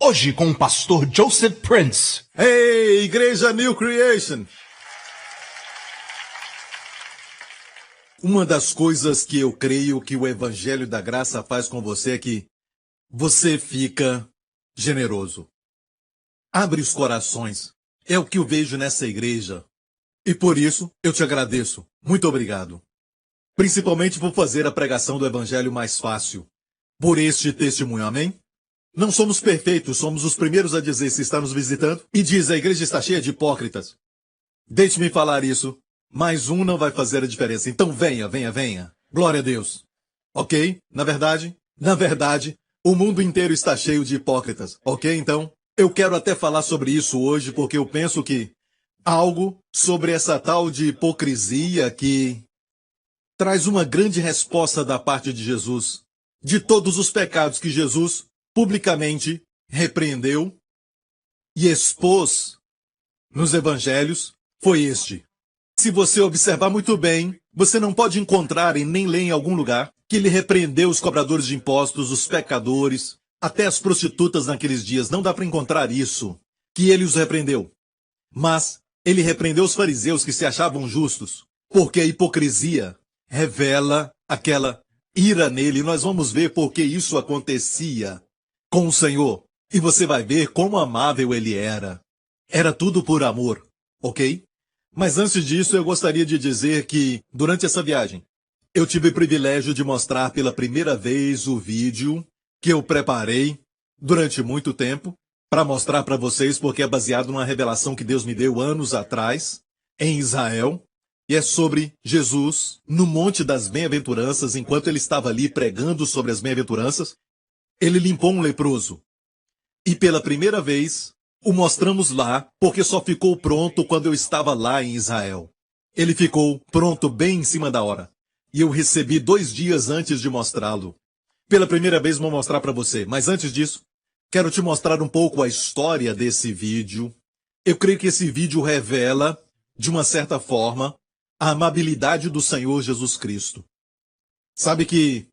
Hoje com o pastor Joseph Prince. Hey, Igreja New Creation! Uma das coisas que eu creio que o Evangelho da Graça faz com você é que você fica generoso. Abre os corações. É o que eu vejo nessa igreja. E por isso, eu te agradeço. Muito obrigado. Principalmente por fazer a pregação do Evangelho mais fácil. Por este testemunho, amém? Não somos perfeitos, somos os primeiros a dizer se está nos visitando. E diz, a igreja está cheia de hipócritas. Deixe-me falar isso. Mais um não vai fazer a diferença. Então venha, venha, venha. Glória a Deus. Ok? Na verdade, o mundo inteiro está cheio de hipócritas. Ok? Então, eu quero até falar sobre isso hoje, porque eu penso que algo sobre essa tal de hipocrisia que traz uma grande resposta da parte de Jesus, de todos os pecados que Jesus publicamente repreendeu e expôs nos evangelhos, foi este. Se você observar muito bem, você não pode encontrar e nem ler em algum lugar que ele repreendeu os cobradores de impostos, os pecadores, até as prostitutas naqueles dias. Não dá para encontrar isso, que ele os repreendeu. Mas ele repreendeu os fariseus que se achavam justos, porque a hipocrisia revela aquela ira nele. Nós vamos ver por que isso acontecia com o Senhor. E você vai ver como amável ele era. Era tudo por amor, ok? Mas antes disso, eu gostaria de dizer que, durante essa viagem, eu tive o privilégio de mostrar pela primeira vez o vídeo que eu preparei durante muito tempo para mostrar para vocês, porque é baseado numa revelação que Deus me deu anos atrás, em Israel, e é sobre Jesus no Monte das Bem-aventuranças. Enquanto ele estava ali pregando sobre as bem-aventuranças, ele limpou um leproso. E pela primeira vez, o mostramos lá, porque só ficou pronto quando eu estava lá em Israel. Ele ficou pronto bem em cima da hora. E eu recebi 2 dias antes de mostrá-lo. Pela primeira vez vou mostrar para você, mas antes disso, quero te mostrar um pouco a história desse vídeo. Eu creio que esse vídeo revela, de uma certa forma, a amabilidade do Senhor Jesus Cristo. Sabe que,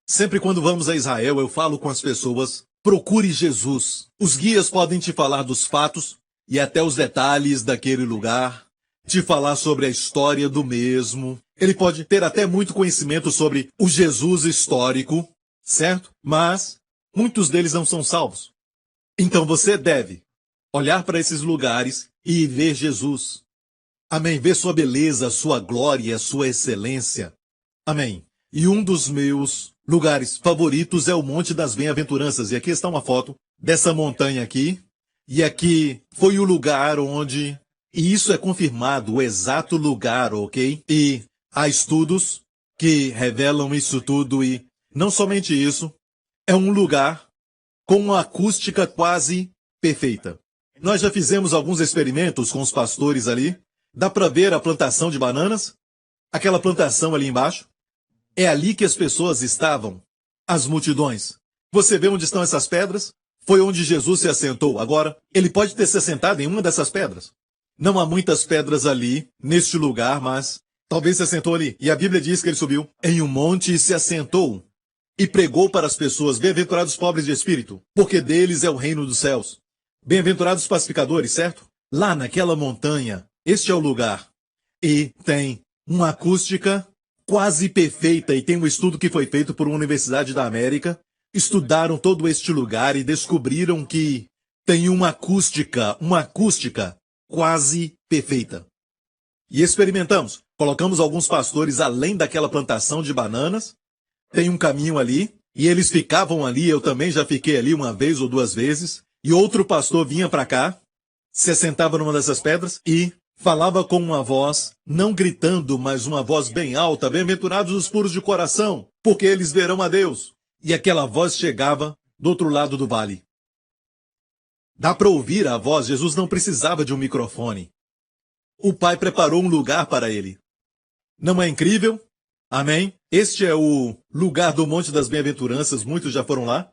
sempre quando vamos a Israel, eu falo com as pessoas, procure Jesus. Os guias podem te falar dos fatos e até os detalhes daquele lugar, te falar sobre a história do mesmo. Ele pode ter até muito conhecimento sobre o Jesus histórico, certo? Mas muitos deles não são salvos. Então você deve olhar para esses lugares e ver Jesus. Amém. Ver sua beleza, sua glória, sua excelência. Amém. E um dos meus lugares favoritos é o Monte das Bem-aventuranças. E aqui está uma foto dessa montanha aqui. E aqui foi o lugar onde... E isso é confirmado, o exato lugar, ok? E há estudos que revelam isso tudo. E não somente isso, é um lugar com uma acústica quase perfeita. Nós já fizemos alguns experimentos com os pastores ali. Dá para ver a plantação de bananas? Aquela plantação ali embaixo? É ali que as pessoas estavam, as multidões. Você vê onde estão essas pedras? Foi onde Jesus se assentou. Agora, ele pode ter se assentado em uma dessas pedras. Não há muitas pedras ali, neste lugar, mas talvez se assentou ali. E a Bíblia diz que ele subiu em um monte e se assentou. E pregou para as pessoas, bem-aventurados pobres de espírito, porque deles é o reino dos céus. Bem-aventurados pacificadores, certo? Lá naquela montanha, este é o lugar. E tem uma acústica quase perfeita, e tem um estudo que foi feito por uma Universidade da América. Estudaram todo este lugar e descobriram que tem uma acústica quase perfeita. E experimentamos. Colocamos alguns pastores além daquela plantação de bananas. Tem um caminho ali, e eles ficavam ali. Eu também já fiquei ali 1 vez ou 2 vezes. E outro pastor vinha para cá, se assentava numa dessas pedras e falava com uma voz, não gritando, mas uma voz bem alta: bem-aventurados os puros de coração, porque eles verão a Deus. E aquela voz chegava do outro lado do vale. Dá para ouvir a voz. Jesus não precisava de um microfone. O Pai preparou um lugar para ele. Não é incrível? Amém? Este é o lugar do Monte das Bem-aventuranças. Muitos já foram lá.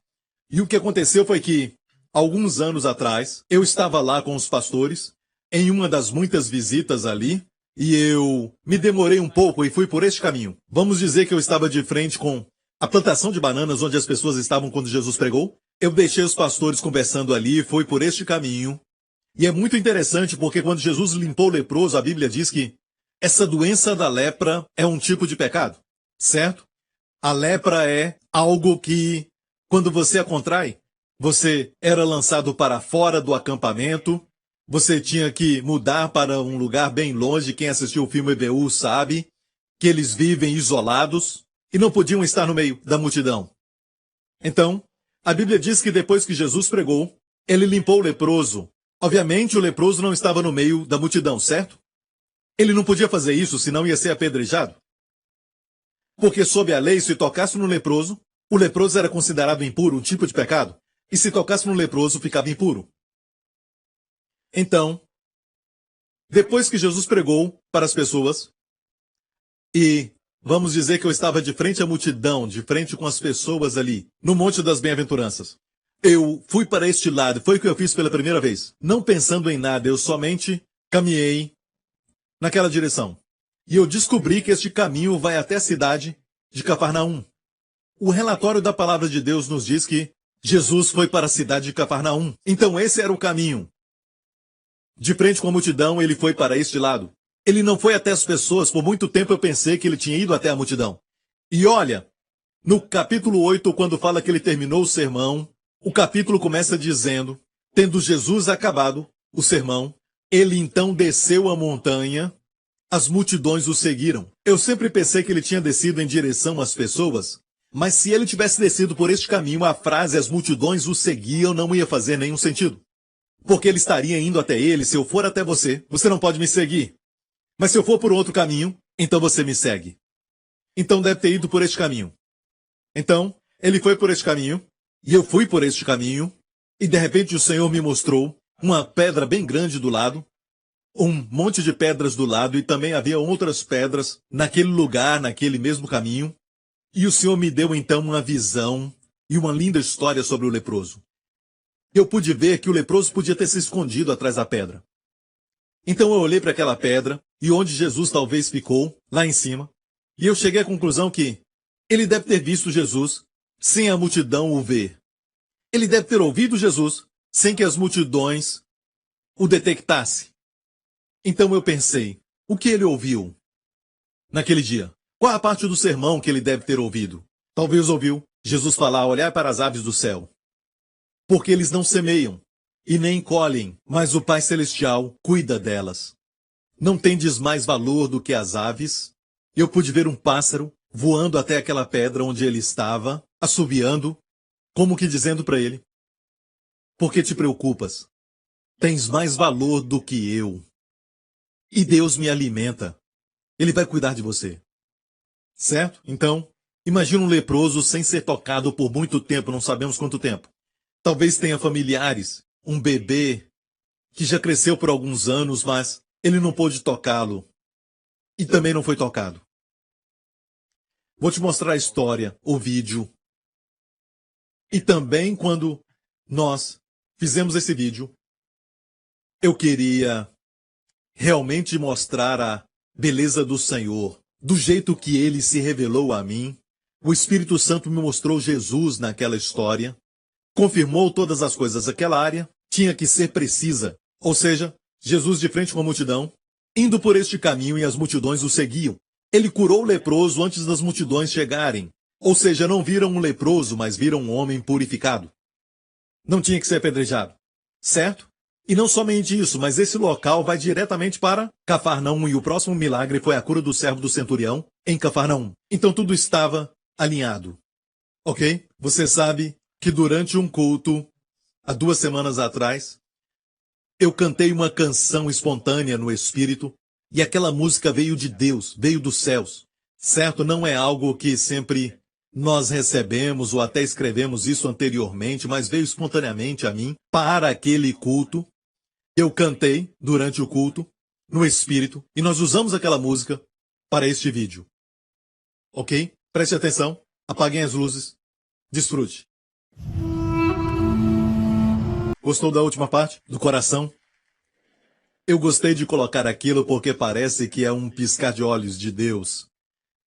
E o que aconteceu foi que, alguns anos atrás, eu estava lá com os pastores, em uma das muitas visitas ali, e eu me demorei um pouco e fui por este caminho. Vamos dizer que eu estava de frente com a plantação de bananas onde as pessoas estavam quando Jesus pregou. Eu deixei os pastores conversando ali, fui por este caminho. E é muito interessante porque quando Jesus limpou o leproso, a Bíblia diz que essa doença da lepra é um tipo de pecado, certo? A lepra é algo que, quando você a contrai, você era lançado para fora do acampamento, você tinha que mudar para um lugar bem longe. Quem assistiu o filme EBU sabe que eles vivem isolados e não podiam estar no meio da multidão. Então, a Bíblia diz que depois que Jesus pregou, ele limpou o leproso. Obviamente, o leproso não estava no meio da multidão, certo? Ele não podia fazer isso, senão ia ser apedrejado. Porque sob a lei, se tocasse no leproso, o leproso era considerado impuro, um tipo de pecado. E se tocasse no leproso, ficava impuro. Então, depois que Jesus pregou para as pessoas, e vamos dizer que eu estava de frente à multidão, de frente com as pessoas ali, no Monte das Bem-aventuranças, eu fui para este lado, foi o que eu fiz pela primeira vez. Não pensando em nada, eu somente caminhei naquela direção. E eu descobri que este caminho vai até a cidade de Cafarnaum. O relatório da palavra de Deus nos diz que Jesus foi para a cidade de Cafarnaum. Então esse era o caminho. De frente com a multidão, ele foi para este lado. Ele não foi até as pessoas. Por muito tempo eu pensei que ele tinha ido até a multidão. E olha, no capítulo 8, quando fala que ele terminou o sermão, o capítulo começa dizendo, tendo Jesus acabado o sermão, ele então desceu a montanha, as multidões o seguiram. Eu sempre pensei que ele tinha descido em direção às pessoas, mas se ele tivesse descido por este caminho, a frase as multidões o seguiam não ia fazer nenhum sentido. Porque ele estaria indo até ele. Se eu for até você, você não pode me seguir. Mas se eu for por outro caminho, então você me segue. Então deve ter ido por este caminho. Então, ele foi por este caminho, e eu fui por este caminho, e de repente o Senhor me mostrou uma pedra bem grande do lado, um monte de pedras do lado, e também havia outras pedras naquele lugar, naquele mesmo caminho. E o Senhor me deu então uma visão e uma linda história sobre o leproso. Eu pude ver que o leproso podia ter se escondido atrás da pedra. Então eu olhei para aquela pedra, e onde Jesus talvez ficou, lá em cima, e eu cheguei à conclusão que ele deve ter visto Jesus sem a multidão o ver. Ele deve ter ouvido Jesus sem que as multidões o detectassem. Então eu pensei, o que ele ouviu naquele dia? Qual a parte do sermão que ele deve ter ouvido? Talvez ouviu Jesus falar, olhar para as aves do céu. Porque eles não semeiam e nem colhem, mas o Pai Celestial cuida delas. Não tendes mais valor do que as aves? Eu pude ver um pássaro voando até aquela pedra onde ele estava, assoviando, como que dizendo para ele, por que te preocupas? Tens mais valor do que eu. E Deus me alimenta. Ele vai cuidar de você. Certo? Então, imagina um leproso sem ser tocado por muito tempo, não sabemos quanto tempo. Talvez tenha familiares, um bebê que já cresceu por alguns anos, mas ele não pôde tocá-lo. E também não foi tocado. Vou te mostrar a história, o vídeo. E também quando nós fizemos esse vídeo, eu queria realmente mostrar a beleza do Senhor, do jeito que ele se revelou a mim. O Espírito Santo me mostrou Jesus naquela história, confirmou todas as coisas. Aquela área tinha que ser precisa, ou seja, Jesus de frente com a multidão, indo por este caminho e as multidões o seguiam. Ele curou o leproso antes das multidões chegarem, ou seja, não viram um leproso, mas viram um homem purificado. Não tinha que ser apedrejado, certo? E não somente isso, mas esse local vai diretamente para Cafarnaum, e o próximo milagre foi a cura do servo do centurião em Cafarnaum. Então tudo estava alinhado, ok? Você sabe que durante um culto, há 2 semanas atrás, eu cantei uma canção espontânea no Espírito, e aquela música veio de Deus, veio dos céus, certo? Não é algo que sempre nós recebemos ou até escrevemos isso anteriormente, mas veio espontaneamente a mim para aquele culto. Eu cantei durante o culto, no Espírito, e nós usamos aquela música para este vídeo. Ok? Preste atenção, apaguem as luzes, desfrute. Gostou da última parte? Do coração? Eu gostei de colocar aquilo porque parece que é um piscar de olhos de Deus.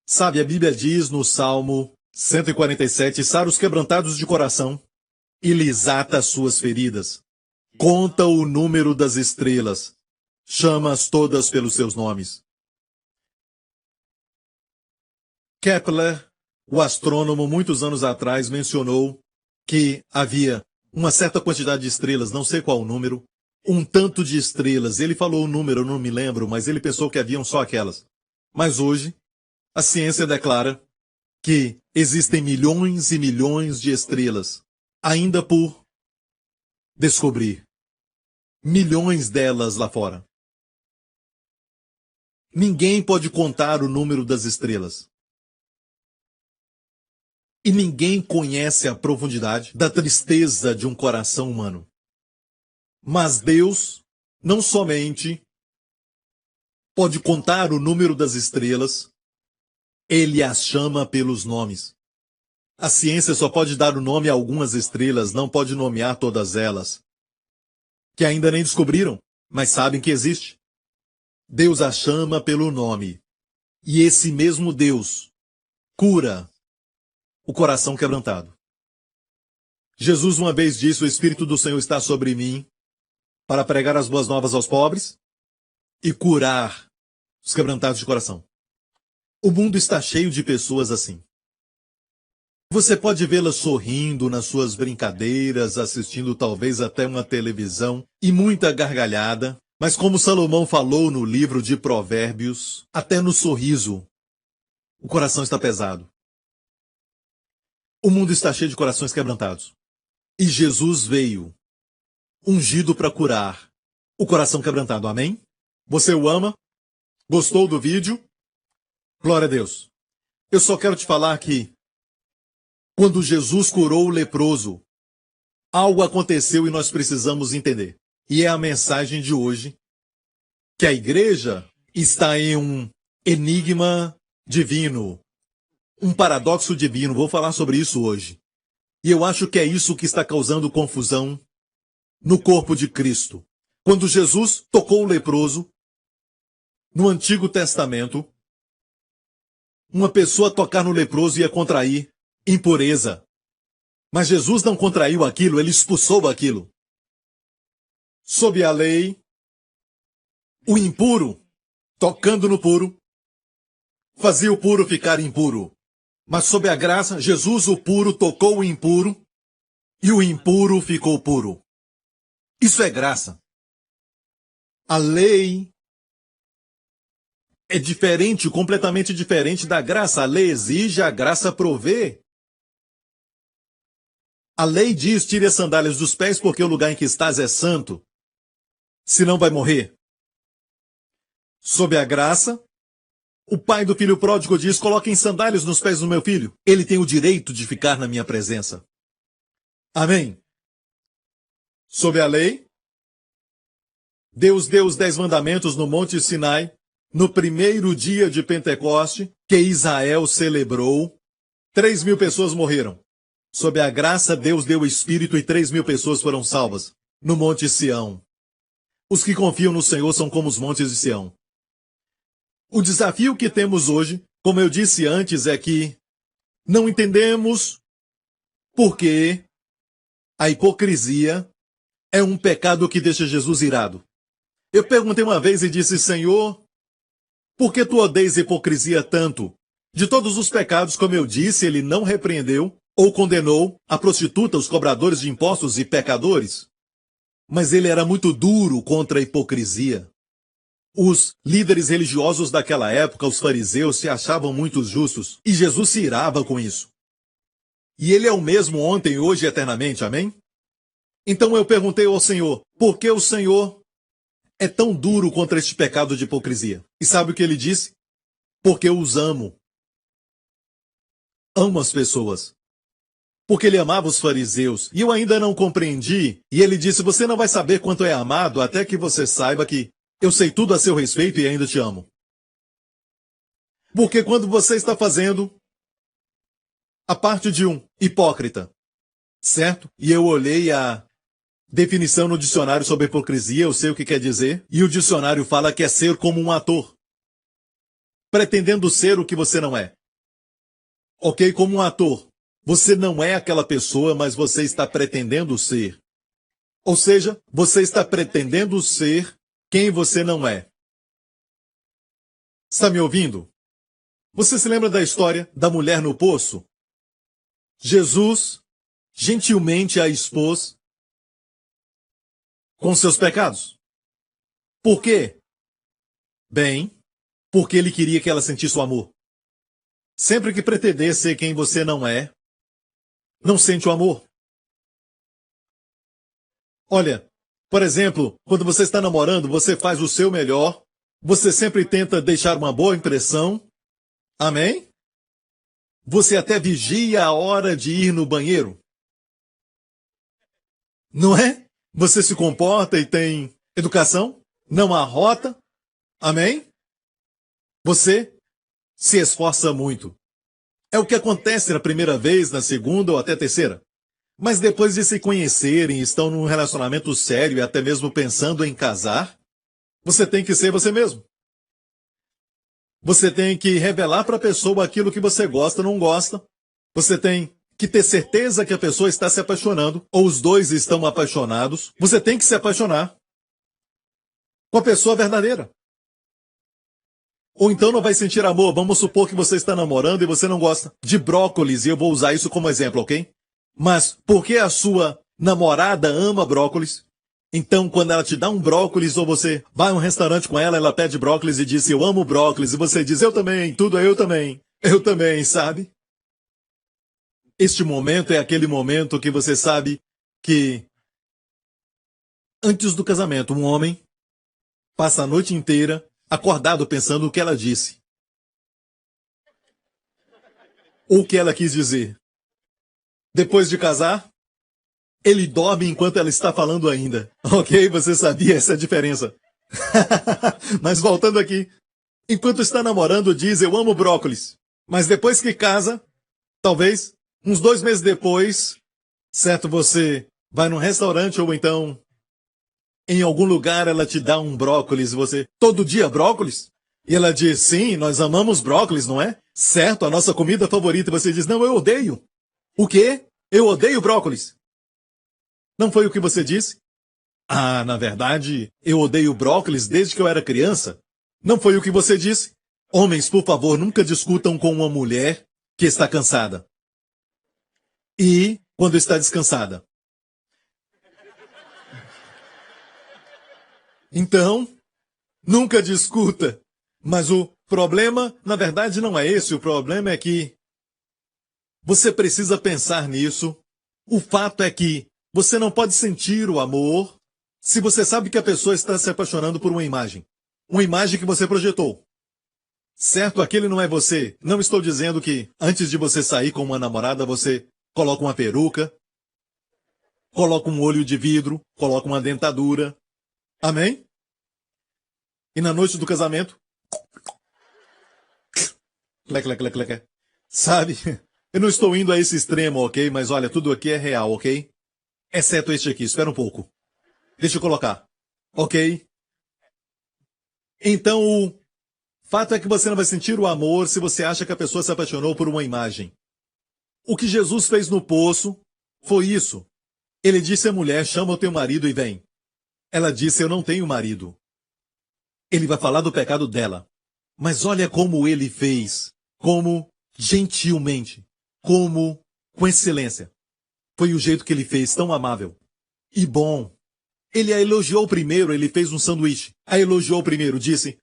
Sabe, a Bíblia diz no Salmo 147, sara os quebrantados de coração e lhes ata as suas feridas. Conta o número das estrelas. Chama-as todas pelos seus nomes. Kepler, o astrônomo, muitos anos atrás, mencionou que havia uma certa quantidade de estrelas, não sei qual o número, um tanto de estrelas. Ele falou o número, eu não me lembro, mas ele pensou que haviam só aquelas. Mas hoje, a ciência declara que existem milhões e milhões de estrelas, ainda por descobrir. Milhões delas lá fora. Ninguém pode contar o número das estrelas. E ninguém conhece a profundidade da tristeza de um coração humano. Mas Deus não somente pode contar o número das estrelas, Ele as chama pelos nomes. A ciência só pode dar o nome a algumas estrelas, não pode nomear todas elas, que ainda nem descobriram, mas sabem que existe. Deus as chama pelo nome. E esse mesmo Deus cura o coração quebrantado. Jesus uma vez disse: o Espírito do Senhor está sobre mim para pregar as boas novas aos pobres e curar os quebrantados de coração. O mundo está cheio de pessoas assim. Você pode vê-las sorrindo nas suas brincadeiras, assistindo talvez até uma televisão e muita gargalhada, mas como Salomão falou no livro de Provérbios, até no sorriso o coração está pesado. O mundo está cheio de corações quebrantados. E Jesus veio, ungido para curar o coração quebrantado. Amém? Você o ama? Gostou do vídeo? Glória a Deus. Eu só quero te falar que, quando Jesus curou o leproso, algo aconteceu e nós precisamos entender. E é a mensagem de hoje, que a igreja está em um enigma divino, um paradoxo divino. Vou falar sobre isso hoje. E eu acho que é isso que está causando confusão no corpo de Cristo. Quando Jesus tocou o leproso, no Antigo Testamento, uma pessoa tocar no leproso ia contrair impureza. Mas Jesus não contraiu aquilo, ele expulsou aquilo. Sob a lei, o impuro, tocando no puro, fazia o puro ficar impuro. Mas sob a graça, Jesus, o puro, tocou o impuro, e o impuro ficou puro. Isso é graça. A lei é diferente, completamente diferente da graça. A lei exige, a graça provê. A lei diz: tire as sandálias dos pés, porque o lugar em que estás é santo. Senão vai morrer. Sob a graça, o pai do filho pródigo diz: coloquem sandálias nos pés do meu filho. Ele tem o direito de ficar na minha presença. Amém? Sob a lei, Deus deu os 10 mandamentos no Monte Sinai, no primeiro dia de Pentecoste, que Israel celebrou. 3.000 pessoas morreram. Sob a graça, Deus deu o Espírito e 3.000 pessoas foram salvas no Monte Sião. Os que confiam no Senhor são como os montes de Sião. O desafio que temos hoje, como eu disse antes, é que não entendemos por que a hipocrisia é um pecado que deixa Jesus irado. Eu perguntei uma vez e disse: Senhor, por que tu odeias a hipocrisia tanto? De todos os pecados, como eu disse, ele não repreendeu ou condenou a prostituta, os cobradores de impostos e pecadores. Mas ele era muito duro contra a hipocrisia. Os líderes religiosos daquela época, os fariseus, se achavam muito justos, e Jesus se irava com isso. E ele é o mesmo ontem, hoje e eternamente, amém? Então eu perguntei ao Senhor: por que o Senhor é tão duro contra este pecado de hipocrisia? E sabe o que ele disse? Porque eu os amo. Amo as pessoas. Porque ele amava os fariseus, e eu ainda não compreendi, e ele disse: você não vai saber quanto é amado até que você saiba que eu sei tudo a seu respeito e ainda te amo. Porque quando você está fazendo a parte de um hipócrita, certo? E eu olhei a definição no dicionário sobre hipocrisia, eu sei o que quer dizer, e o dicionário fala que é ser como um ator, pretendendo ser o que você não é. Ok? Como um ator. Você não é aquela pessoa, mas você está pretendendo ser. Ou seja, você está pretendendo ser quem você não é. Está me ouvindo? Você se lembra da história da mulher no poço? Jesus gentilmente a expôs com seus pecados. Por quê? Bem, porque ele queria que ela sentisse o amor. Sempre que pretender ser quem você não é, não sente o amor. Olha, por exemplo, quando você está namorando, você faz o seu melhor, você sempre tenta deixar uma boa impressão. Amém? Você até vigia a hora de ir no banheiro. Não é? Você se comporta e tem educação, não arrota. Amém? Você se esforça muito. É o que acontece na primeira vez, na segunda ou até terceira. Mas depois de se conhecerem, estão num relacionamento sério e até mesmo pensando em casar, você tem que ser você mesmo. Você tem que revelar para a pessoa aquilo que você gosta ou não gosta. Você tem que ter certeza que a pessoa está se apaixonando, ou os dois estão apaixonados. Você tem que se apaixonar com a pessoa verdadeira. Ou então não vai sentir amor. Vamos supor que você está namorando e você não gosta de brócolis, e eu vou usar isso como exemplo, ok? Mas porque a sua namorada ama brócolis, então quando ela te dá um brócolis ou você vai a um restaurante com ela, ela pede brócolis e diz, eu amo brócolis, e você diz, eu também, tudo é eu também, sabe? Este momento é aquele momento que você sabe que antes do casamento, um homem passa a noite inteira acordado pensando o que ela disse. Ou o que ela quis dizer. Depois de casar, ele dorme enquanto ela está falando ainda. Ok? Você sabia essa diferença. Mas voltando aqui. Enquanto está namorando, diz, eu amo brócolis. Mas depois que casa, talvez, uns 2 meses depois, certo, você vai num restaurante ou então em algum lugar ela te dá um brócolis, você, todo dia brócolis? E ela diz, sim, nós amamos brócolis, não é? Certo, a nossa comida favorita. E você diz, não, eu odeio. O quê? Eu odeio brócolis. Não foi o que você disse? Ah, na verdade, eu odeio brócolis desde que eu era criança. Não foi o que você disse? Homens, por favor, nunca discutam com uma mulher que está cansada. E quando está descansada. Então, nunca discuta. Mas o problema, na verdade, não é esse. O problema é que você precisa pensar nisso. O fato é que você não pode sentir o amor se você sabe que a pessoa está se apaixonando por uma imagem. Uma imagem que você projetou. Certo? Aquele não é você. Não estou dizendo que antes de você sair com uma namorada, você coloca uma peruca, coloca um olho de vidro, coloca uma dentadura. Amém? E na noite do casamento, sabe? Eu não estou indo a esse extremo, ok? Mas olha, tudo aqui é real, ok? Exceto este aqui, espera um pouco. Deixa eu colocar. Ok? Então, o fato é que você não vai sentir o amor se você acha que a pessoa se apaixonou por uma imagem. O que Jesus fez no poço foi isso. Ele disse à mulher, chama o teu marido e vem. Ela disse, eu não tenho marido. Ele vai falar do pecado dela. Mas olha como ele fez. Como gentilmente. Como com excelência. Foi o jeito que ele fez, tão amável. E bom. Ele a elogiou primeiro, ele fez um sanduíche. A elogiou primeiro, disse,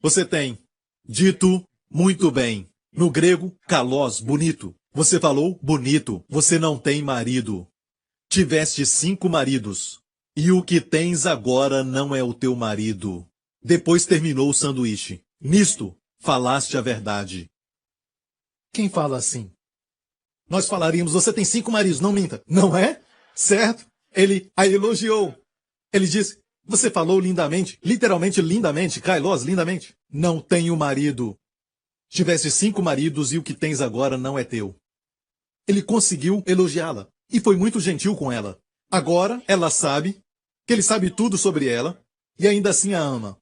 você tem dito muito bem. No grego, kalos, bonito. Você falou bonito. Você não tem marido. Tiveste 5 maridos. E o que tens agora não é o teu marido. Depois terminou o sanduíche. Nisto, falaste a verdade. Quem fala assim? Nós falaríamos, você tem 5 maridos, não minta. Não é? Certo? Ele a elogiou. Ele disse, você falou lindamente, literalmente lindamente, Kailos, lindamente. Não tenho marido. Tiveste 5 maridos e o que tens agora não é teu. Ele conseguiu elogiá-la. E foi muito gentil com ela. Agora, ela sabe que ele sabe tudo sobre ela e ainda assim a ama.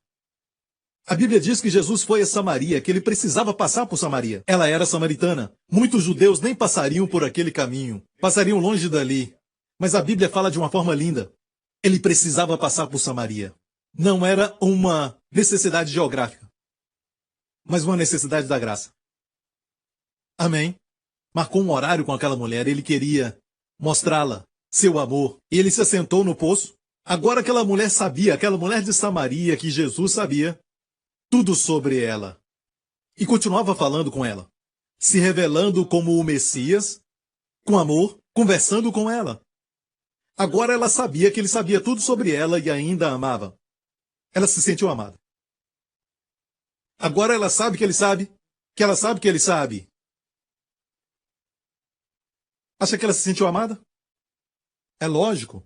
A Bíblia diz que Jesus foi a Samaria, que ele precisava passar por Samaria. Ela era samaritana. Muitos judeus nem passariam por aquele caminho, passariam longe dali. Mas a Bíblia fala de uma forma linda. Ele precisava passar por Samaria. Não era uma necessidade geográfica, mas uma necessidade da graça. Amém? Marcou um horário com aquela mulher, ele queria mostrá-la seu amor. E ele se assentou no poço. Agora aquela mulher sabia, aquela mulher de Samaria, que Jesus sabia tudo sobre ela. E continuava falando com ela, se revelando como o Messias, com amor, conversando com ela. Agora ela sabia que ele sabia tudo sobre ela e ainda a amava. Ela se sentiu amada. Agora ela sabe que ele sabe, que ela sabe que ele sabe. Acha que ela se sentiu amada? É lógico.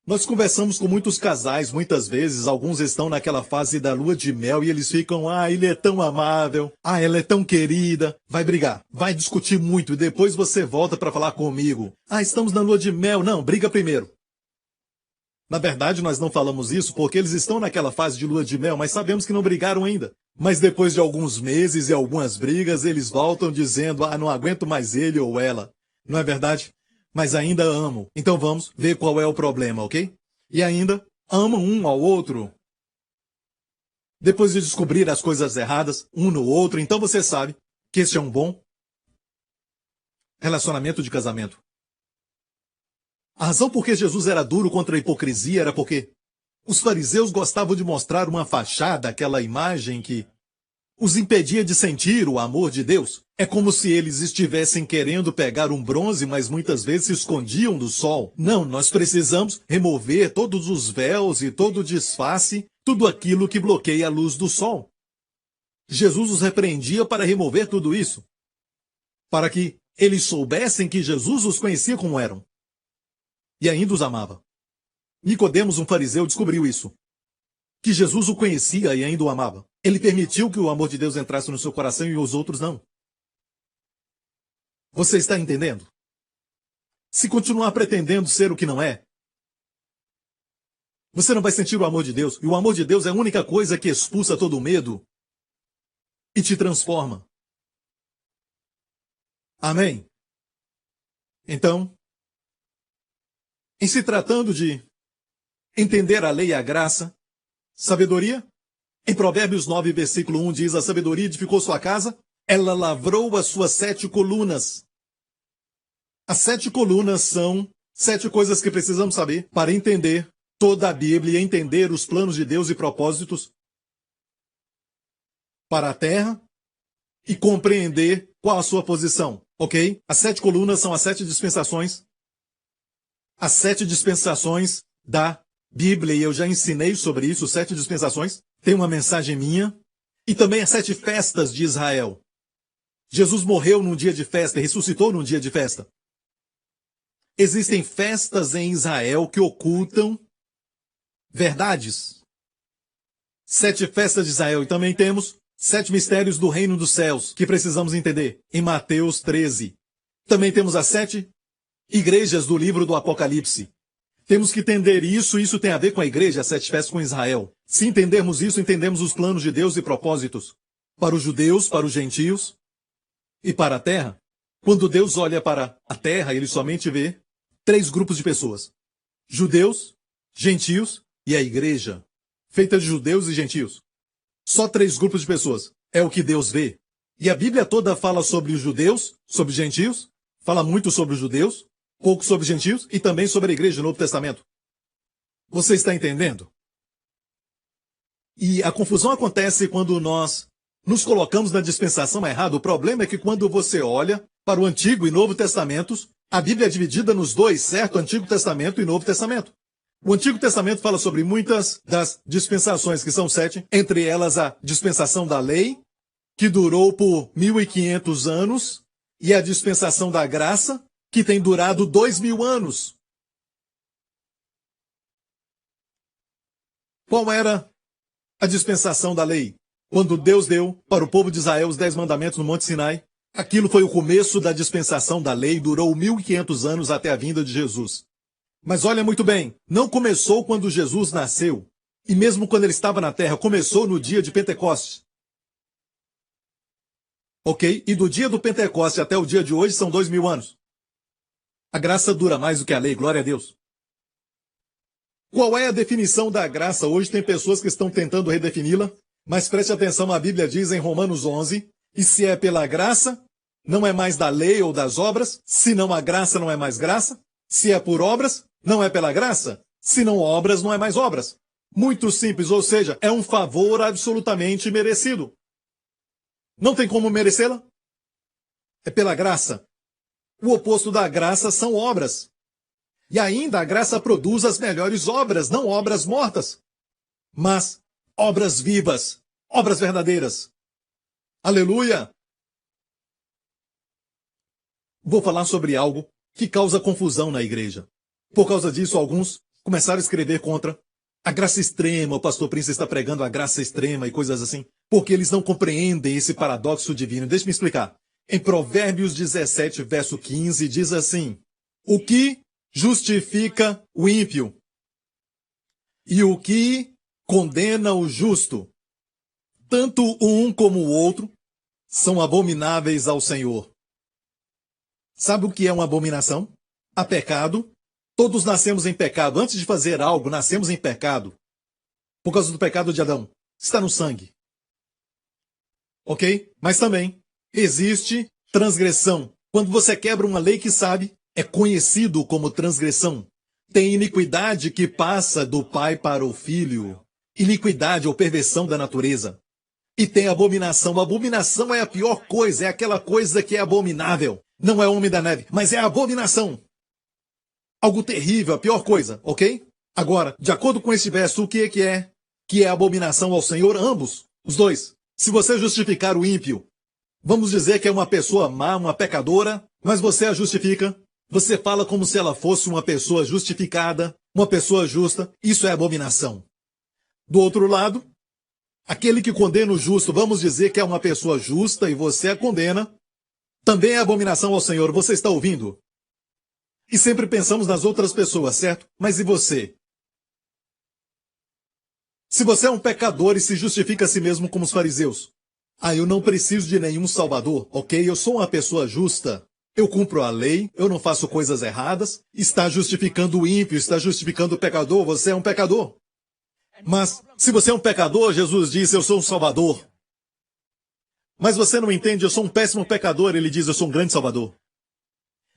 Nós conversamos com muitos casais, muitas vezes, alguns estão naquela fase da lua de mel e eles ficam, ele é tão amável, ela é tão querida. Vai brigar, vai discutir muito e depois você volta para falar comigo. Estamos na lua de mel. Não, briga primeiro. Na verdade, nós não falamos isso porque eles estão naquela fase de lua de mel, mas sabemos que não brigaram ainda. Mas depois de alguns meses e algumas brigas, eles voltam dizendo, não aguento mais ele ou ela. Não é verdade? Mas ainda amo. Então vamos ver qual é o problema, ok? E ainda amam um ao outro. Depois de descobrir as coisas erradas, um no outro, então você sabe que este é um bom relacionamento de casamento. A razão por que Jesus era duro contra a hipocrisia era porque os fariseus gostavam de mostrar uma fachada, aquela imagem que os impedia de sentir o amor de Deus. É como se eles estivessem querendo pegar um bronze, mas muitas vezes se escondiam do sol. Não, nós precisamos remover todos os véus e todo o disfarce, tudo aquilo que bloqueia a luz do sol. Jesus os repreendia para remover tudo isso, para que eles soubessem que Jesus os conhecia como eram. E ainda os amava. Nicodemos, um fariseu, descobriu isso. Que Jesus o conhecia e ainda o amava. Ele permitiu que o amor de Deus entrasse no seu coração e os outros não. Você está entendendo? Se continuar pretendendo ser o que não é, você não vai sentir o amor de Deus. E o amor de Deus é a única coisa que expulsa todo o medo e te transforma. Amém? Então, em se tratando de entender a lei e a graça, sabedoria, em Provérbios 9, versículo 1 diz, a sabedoria edificou sua casa, ela lavrou as suas 7 colunas. As 7 colunas são 7 coisas que precisamos saber para entender toda a Bíblia e entender os planos de Deus e propósitos para a terra e compreender qual a sua posição, ok? As 7 colunas são as 7 dispensações. As 7 dispensações da Bíblia, e eu já ensinei sobre isso, 7 dispensações. Tem uma mensagem minha. E também as 7 festas de Israel. Jesus morreu num dia de festa e ressuscitou num dia de festa. Existem festas em Israel que ocultam verdades. 7 festas de Israel. E também temos 7 mistérios do reino dos céus que precisamos entender. Em Mateus 13. Também temos as 7 igrejas do livro do Apocalipse. Temos que entender isso, isso tem a ver com a igreja, as 7 festas com Israel. Se entendermos isso, entendemos os planos de Deus e propósitos para os judeus, para os gentios e para a terra. Quando Deus olha para a terra, ele somente vê 3 grupos de pessoas: judeus, gentios e a igreja, feita de judeus e gentios. Só 3 grupos de pessoas. É o que Deus vê. E a Bíblia toda fala sobre os judeus, sobre os gentios, fala muito sobre os judeus, pouco sobre os gentios e também sobre a igreja no Novo Testamento. Você está entendendo? E a confusão acontece quando nós nos colocamos na dispensação errada. O problema é que quando você olha para o Antigo e Novo Testamentos, a Bíblia é dividida nos dois, certo? Antigo Testamento e Novo Testamento. O Antigo Testamento fala sobre muitas das dispensações, que são 7, entre elas a dispensação da lei, que durou por 1500 anos, e a dispensação da graça, que tem durado 2000 anos. Qual era a dispensação da lei? Quando Deus deu para o povo de Israel os 10 mandamentos no Monte Sinai, aquilo foi o começo da dispensação da lei, durou 1500 anos até a vinda de Jesus. Mas olha muito bem, não começou quando Jesus nasceu. E mesmo quando ele estava na terra, começou no dia de Pentecostes. Ok? E do dia do Pentecostes até o dia de hoje são 2000 anos. A graça dura mais do que a lei, glória a Deus. Qual é a definição da graça? Hoje tem pessoas que estão tentando redefini-la, mas preste atenção, a Bíblia diz em Romanos 11, e se é pela graça, não é mais da lei ou das obras, se não a graça não é mais graça, se é por obras, não é pela graça, se não obras não é mais obras. Muito simples, ou seja, é um favor absolutamente merecido. Não tem como merecê-la? É pela graça. O oposto da graça são obras. E ainda a graça produz as melhores obras, não obras mortas, mas obras vivas, obras verdadeiras. Aleluia! Vou falar sobre algo que causa confusão na igreja. Por causa disso, alguns começaram a escrever contra a graça extrema. O pastor Prince está pregando a graça extrema e coisas assim, porque eles não compreendem esse paradoxo divino. Deixe-me explicar. Em Provérbios 17, verso 15, diz assim: o que justifica o ímpio e o que condena o justo, tanto um como o outro, são abomináveis ao Senhor. Sabe o que é uma abominação? Há pecado. Todos nascemos em pecado. Antes de fazer algo, nascemos em pecado. Por causa do pecado de Adão. Está no sangue. Ok? Mas também existe transgressão. Quando você quebra uma lei que sabe, é conhecido como transgressão. Tem iniquidade que passa do pai para o filho. Iniquidade ou perversão da natureza. E tem abominação. A abominação é a pior coisa. É aquela coisa que é abominável. Não é homem da neve, mas é abominação. Algo terrível, a pior coisa, ok? Agora, de acordo com esse verso, o que é? Que é abominação ao Senhor? Ambos, os dois. Se você justificar o ímpio, vamos dizer que é uma pessoa má, uma pecadora, mas você a justifica. Você fala como se ela fosse uma pessoa justificada, uma pessoa justa. Isso é abominação. Do outro lado, aquele que condena o justo, vamos dizer que é uma pessoa justa e você a condena, também é abominação ao Senhor. Você está ouvindo? E sempre pensamos nas outras pessoas, certo? Mas e você? Se você é um pecador e se justifica a si mesmo como os fariseus, eu não preciso de nenhum salvador, ok? Eu sou uma pessoa justa. Eu cumpro a lei, eu não faço coisas erradas. Está justificando o ímpio, está justificando o pecador, você é um pecador. Mas, se você é um pecador, Jesus disse, eu sou um salvador. Mas você não entende, eu sou um péssimo pecador, ele diz, eu sou um grande salvador.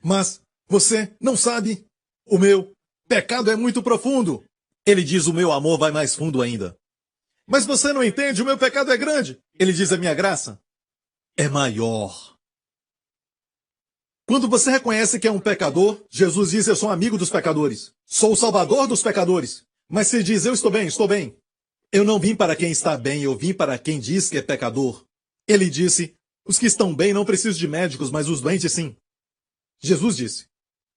Mas você não sabe, o meu pecado é muito profundo. Ele diz, o meu amor vai mais fundo ainda. Mas você não entende, o meu pecado é grande. Ele diz, a minha graça é maior. Quando você reconhece que é um pecador, Jesus diz, eu sou um amigo dos pecadores. Sou o salvador dos pecadores. Mas se diz, eu estou bem, estou bem. Eu não vim para quem está bem, eu vim para quem diz que é pecador. Ele disse, os que estão bem não precisam de médicos, mas os doentes sim. Jesus disse.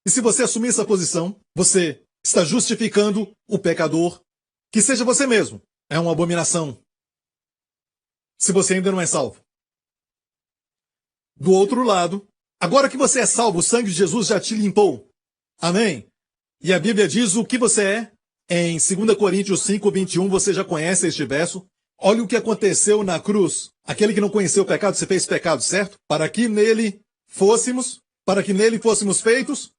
E se você assumir essa posição, você está justificando o pecador, que seja você mesmo. É uma abominação. Se você ainda não é salvo. Do outro lado, agora que você é salvo, o sangue de Jesus já te limpou. Amém? E a Bíblia diz o que você é. Em 2 Coríntios 5, 21, você já conhece este verso. Olha o que aconteceu na cruz. Aquele que não conheceu o pecado, se fez pecado, certo? Para que nele fôssemos feitos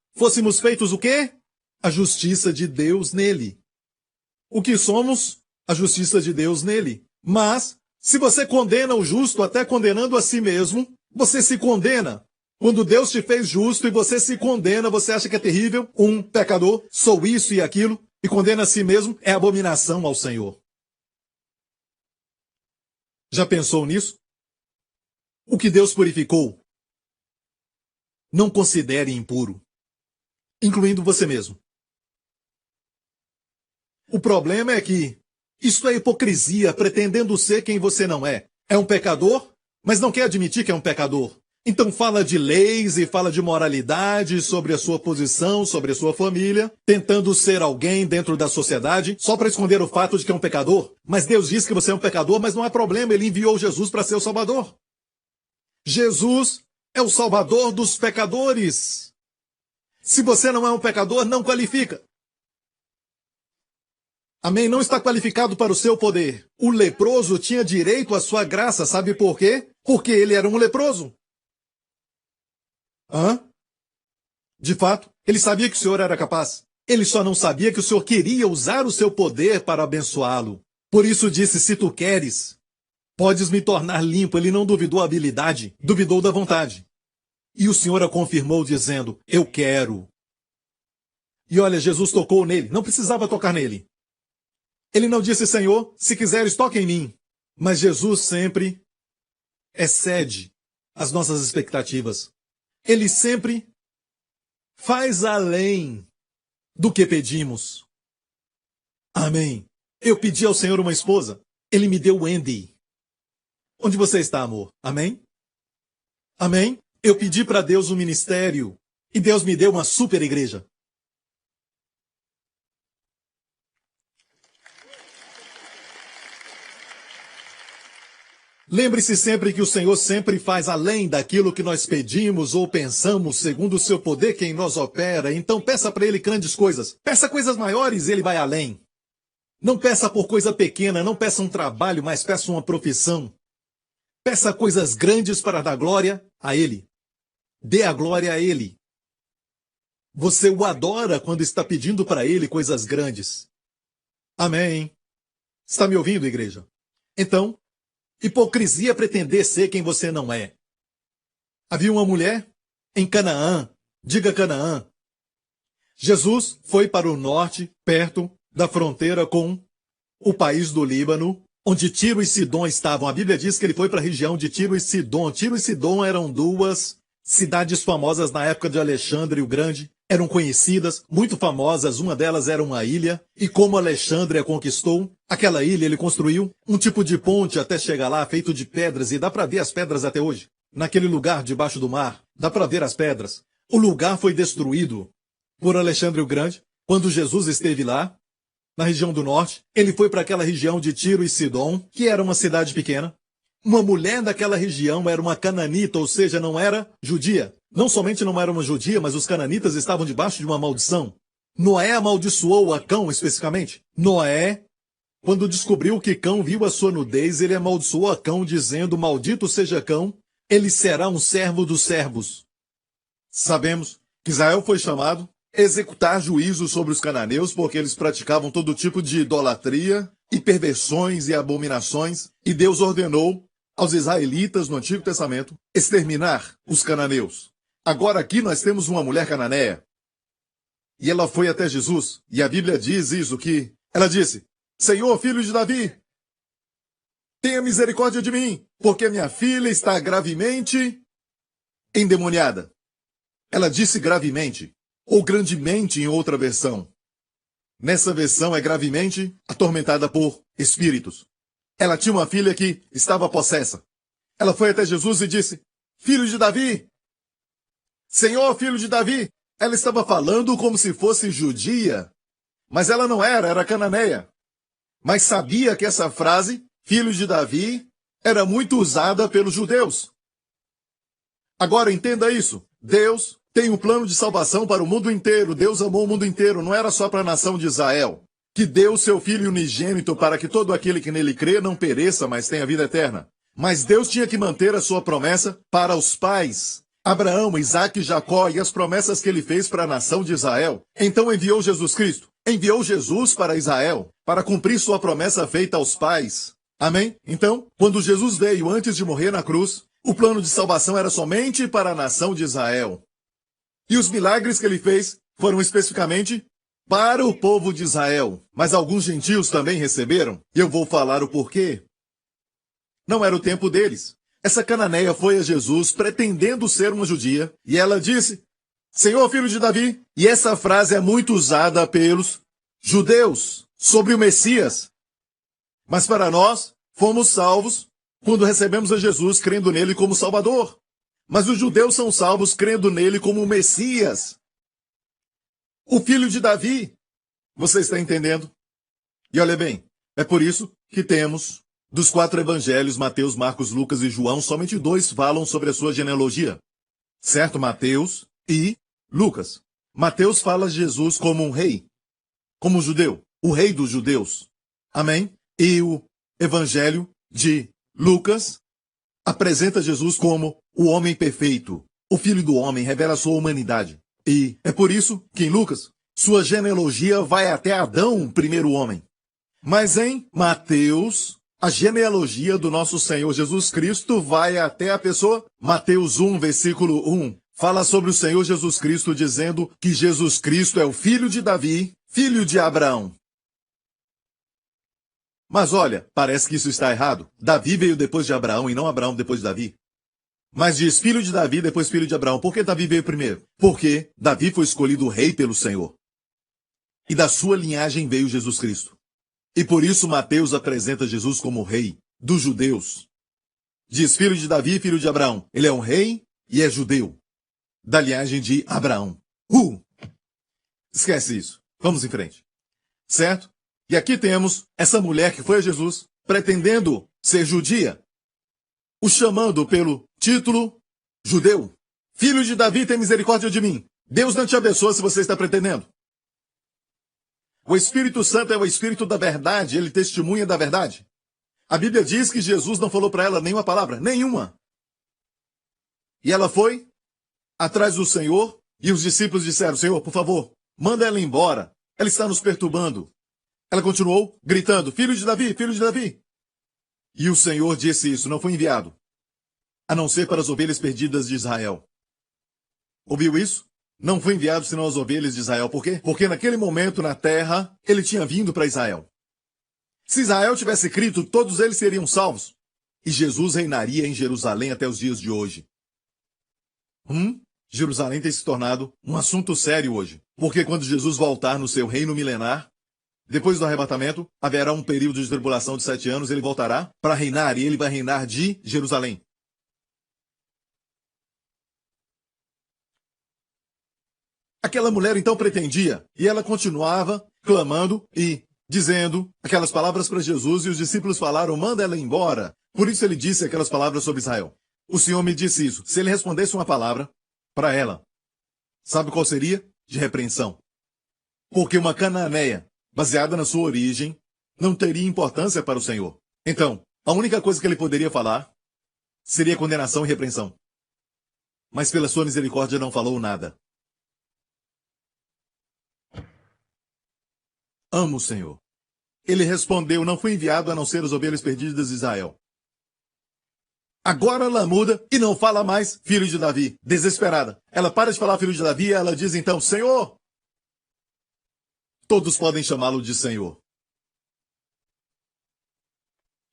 o quê? A justiça de Deus nele. O que somos? A justiça de Deus nele. Mas, se você condena o justo, até condenando a si mesmo, você se condena. Quando Deus te fez justo e você se condena, você acha que é terrível? Um pecador, sou isso e aquilo, e condena a si mesmo, é abominação ao Senhor. Já pensou nisso? O que Deus purificou, não considere impuro, incluindo você mesmo. O problema é que isso é hipocrisia, pretendendo ser quem você não é. É um pecador, mas não quer admitir que é um pecador. Então fala de leis e fala de moralidade, sobre a sua posição, sobre a sua família, tentando ser alguém dentro da sociedade, só para esconder o fato de que é um pecador. Mas Deus diz que você é um pecador, mas não há problema, ele enviou Jesus para ser o Salvador. Jesus é o Salvador dos pecadores. Se você não é um pecador, não qualifica. Amém? Não está qualificado para o seu poder. O leproso tinha direito à sua graça, sabe por quê? Porque ele era um leproso. Hã? De fato, ele sabia que o Senhor era capaz. Ele só não sabia que o Senhor queria usar o seu poder para abençoá-lo. Por isso disse, se tu queres, podes me tornar limpo. Ele não duvidou da habilidade, duvidou da vontade. E o Senhor a confirmou dizendo, eu quero. E olha, Jesus tocou nele, não precisava tocar nele. Ele não disse, Senhor, se quiseres, toque em mim. Mas Jesus sempre excede as nossas expectativas. Ele sempre faz além do que pedimos. Amém. Eu pedi ao Senhor uma esposa. Ele me deu Wendy. Onde você está, amor? Amém? Amém? Eu pedi para Deus um ministério. E Deus me deu uma super igreja. Lembre-se sempre que o Senhor sempre faz além daquilo que nós pedimos ou pensamos, segundo o seu poder que em nós opera. Então peça para Ele grandes coisas. Peça coisas maiores e Ele vai além. Não peça por coisa pequena, não peça um trabalho, mas peça uma profissão. Peça coisas grandes para dar glória a Ele. Dê a glória a Ele. Você o adora quando está pedindo para Ele coisas grandes. Amém. Está me ouvindo, igreja? Então, hipocrisia é pretender ser quem você não é. Havia uma mulher em Canaã. Diga Canaã. Jesus foi para o norte, perto da fronteira com o país do Líbano, onde Tiro e Sidom estavam. A Bíblia diz que ele foi para a região de Tiro e Sidom. Tiro e Sidom eram duas cidades famosas na época de Alexandre o Grande. Eram conhecidas, muito famosas. Uma delas era uma ilha. E como Alexandre a conquistou, aquela ilha ele construiu um tipo de ponte até chegar lá, feito de pedras. E dá para ver as pedras até hoje. Naquele lugar debaixo do mar, dá para ver as pedras. O lugar foi destruído por Alexandre o Grande. Quando Jesus esteve lá, na região do norte, ele foi para aquela região de Tiro e Sidom, que era uma cidade pequena. Uma mulher daquela região era uma cananita, ou seja, não era judia. Não somente não era uma judia, mas os cananitas estavam debaixo de uma maldição. Noé amaldiçoou a Cão especificamente. Noé, quando descobriu que Cão viu a sua nudez, ele amaldiçoou a Cão, dizendo, maldito seja Cão, ele será um servo dos servos. Sabemos que Israel foi chamado a executar juízo sobre os cananeus, porque eles praticavam todo tipo de idolatria e perversões e abominações, e Deus ordenou aos israelitas no Antigo Testamento exterminar os cananeus. Agora aqui nós temos uma mulher cananeia. E ela foi até Jesus. E a Bíblia diz isso, que ela disse, Senhor, filho de Davi, tenha misericórdia de mim, porque minha filha está gravemente endemoniada. Ela disse gravemente, ou grandemente em outra versão. Nessa versão é gravemente atormentada por espíritos. Ela tinha uma filha que estava possessa. Ela foi até Jesus e disse, filho de Davi, Senhor, filho de Davi. Ela estava falando como se fosse judia, mas ela não era, era cananeia. Mas sabia que essa frase, filho de Davi, era muito usada pelos judeus. Agora entenda isso. Deus tem um plano de salvação para o mundo inteiro. Deus amou o mundo inteiro, não era só para a nação de Israel. Que deu seu Filho unigênito para que todo aquele que nele crê não pereça, mas tenha vida eterna. Mas Deus tinha que manter a sua promessa para os pais. Abraão, Isaque e Jacó e as promessas que ele fez para a nação de Israel. Então enviou Jesus Cristo. Enviou Jesus para Israel, para cumprir sua promessa feita aos pais. Amém? Então, quando Jesus veio antes de morrer na cruz, o plano de salvação era somente para a nação de Israel. E os milagres que ele fez foram especificamente para o povo de Israel. Mas alguns gentios também receberam, e eu vou falar o porquê. Não era o tempo deles. Essa cananeia foi a Jesus pretendendo ser uma judia, e ela disse, Senhor, filho de Davi. E essa frase é muito usada pelos judeus sobre o Messias. Mas para nós, fomos salvos quando recebemos a Jesus crendo nele como Salvador. Mas os judeus são salvos crendo nele como Messias. O filho de Davi. Você está entendendo? E olha bem, é por isso que temos, dos 4 evangelhos, Mateus, Marcos, Lucas e João, somente 2 falam sobre a sua genealogia. Certo? Mateus e Lucas. Mateus fala de Jesus como um rei, como um judeu. o rei dos judeus. Amém? E o Evangelho de Lucas apresenta Jesus como o homem perfeito, o Filho do Homem, revela sua humanidade. E é por isso que em Lucas, sua genealogia vai até Adão, o primeiro homem. Mas em Mateus, a genealogia do nosso Senhor Jesus Cristo vai até a pessoa. Mateus 1, versículo 1, fala sobre o Senhor Jesus Cristo, dizendo que Jesus Cristo é o filho de Davi, filho de Abraão. Mas olha, parece que isso está errado. Davi veio depois de Abraão e não Abraão depois de Davi. Mas diz filho de Davi, depois filho de Abraão. Por que Davi veio primeiro? Porque Davi foi escolhido rei pelo Senhor. E da sua linhagem veio Jesus Cristo. E por isso Mateus apresenta Jesus como rei dos judeus. Diz filho de Davi, filho de Abraão. Ele é um rei e é judeu. Da linhagem de Abraão. Esquece isso. Vamos em frente. Certo? E aqui temos essa mulher que foi a Jesus, pretendendo ser judia, o chamando pelo título judeu. Filho de Davi, tem misericórdia de mim. Deus não te abençoa se você está pretendendo. O Espírito Santo é o Espírito da verdade, ele testemunha da verdade. A Bíblia diz que Jesus não falou para ela nenhuma palavra, nenhuma. E ela foi atrás do Senhor e os discípulos disseram, Senhor, por favor, manda ela embora. Ela está nos perturbando. Ela continuou gritando, filho de Davi, filho de Davi. E o Senhor disse isso, não foi enviado, a não ser para as ovelhas perdidas de Israel. Ouviu isso? Não foi enviado senão as ovelhas de Israel. Por quê? Porque naquele momento na terra, ele tinha vindo para Israel. Se Israel tivesse crido, todos eles seriam salvos. E Jesus reinaria em Jerusalém até os dias de hoje. Jerusalém tem se tornado um assunto sério hoje. Porque quando Jesus voltar no seu reino milenar, depois do arrebatamento, haverá um período de tribulação de 7 anos, ele voltará para reinar, e ele vai reinar de Jerusalém. Aquela mulher então pretendia, e ela continuava clamando e dizendo aquelas palavras para Jesus, e os discípulos falaram, manda ela embora. Por isso ele disse aquelas palavras sobre Israel. O Senhor me disse isso. Se ele respondesse uma palavra para ela, sabe qual seria? De repreensão. Porque uma cananeia, baseada na sua origem, não teria importância para o Senhor. Então, a única coisa que ele poderia falar seria condenação e repreensão. Mas pela sua misericórdia não falou nada. Amo o Senhor. Ele respondeu, não fui enviado a não ser as ovelhas perdidas de Israel. Agora ela muda e não fala mais filho de Davi, desesperada. Ela para de falar filho de Davi e ela diz então, Senhor. Todos podem chamá-lo de Senhor.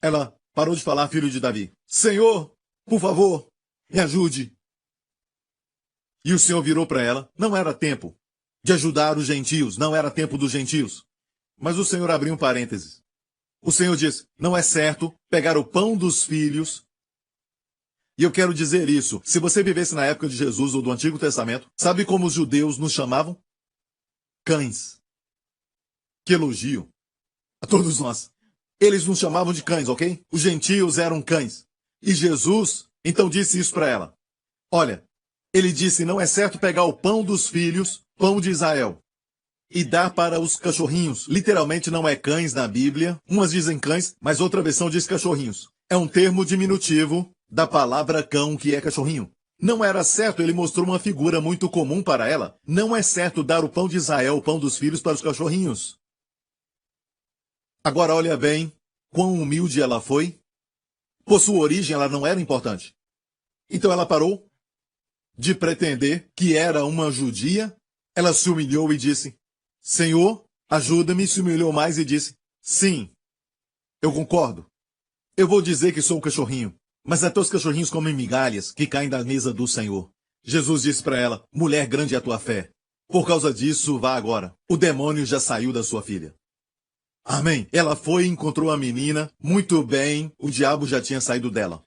Ela parou de falar filho de Davi. Senhor, por favor, me ajude. E o Senhor virou para ela. Não era tempo de ajudar os gentios, não era tempo dos gentios. Mas o Senhor abriu um parênteses. O Senhor disse, não é certo pegar o pão dos filhos. E eu quero dizer isso. Se você vivesse na época de Jesus ou do Antigo Testamento, sabe como os judeus nos chamavam? Cães. Que elogio a todos nós. Eles nos chamavam de cães, ok? Os gentios eram cães. E Jesus, então, disse isso para ela. Olha, ele disse, não é certo pegar o pão dos filhos, pão de Israel, e dar para os cachorrinhos. Literalmente não é cães na Bíblia. Umas dizem cães, mas outra versão diz cachorrinhos. É um termo diminutivo da palavra cão, que é cachorrinho. Não era certo, ele mostrou uma figura muito comum para ela. Não é certo dar o pão de Israel, o pão dos filhos, para os cachorrinhos. Agora olha bem quão humilde ela foi. Por sua origem, ela não era importante. Então ela parou de pretender que era uma judia. Ela se humilhou e disse, Senhor, ajuda-me. Se humilhou mais e disse, sim, eu concordo. Eu vou dizer que sou um cachorrinho, mas até os cachorrinhos comem migalhas que caem da mesa do Senhor. Jesus disse para ela, mulher, grande é a tua fé. Por causa disso, vá agora. O demônio já saiu da sua filha. Amém. Ela foi e encontrou a menina. Muito bem, o diabo já tinha saído dela.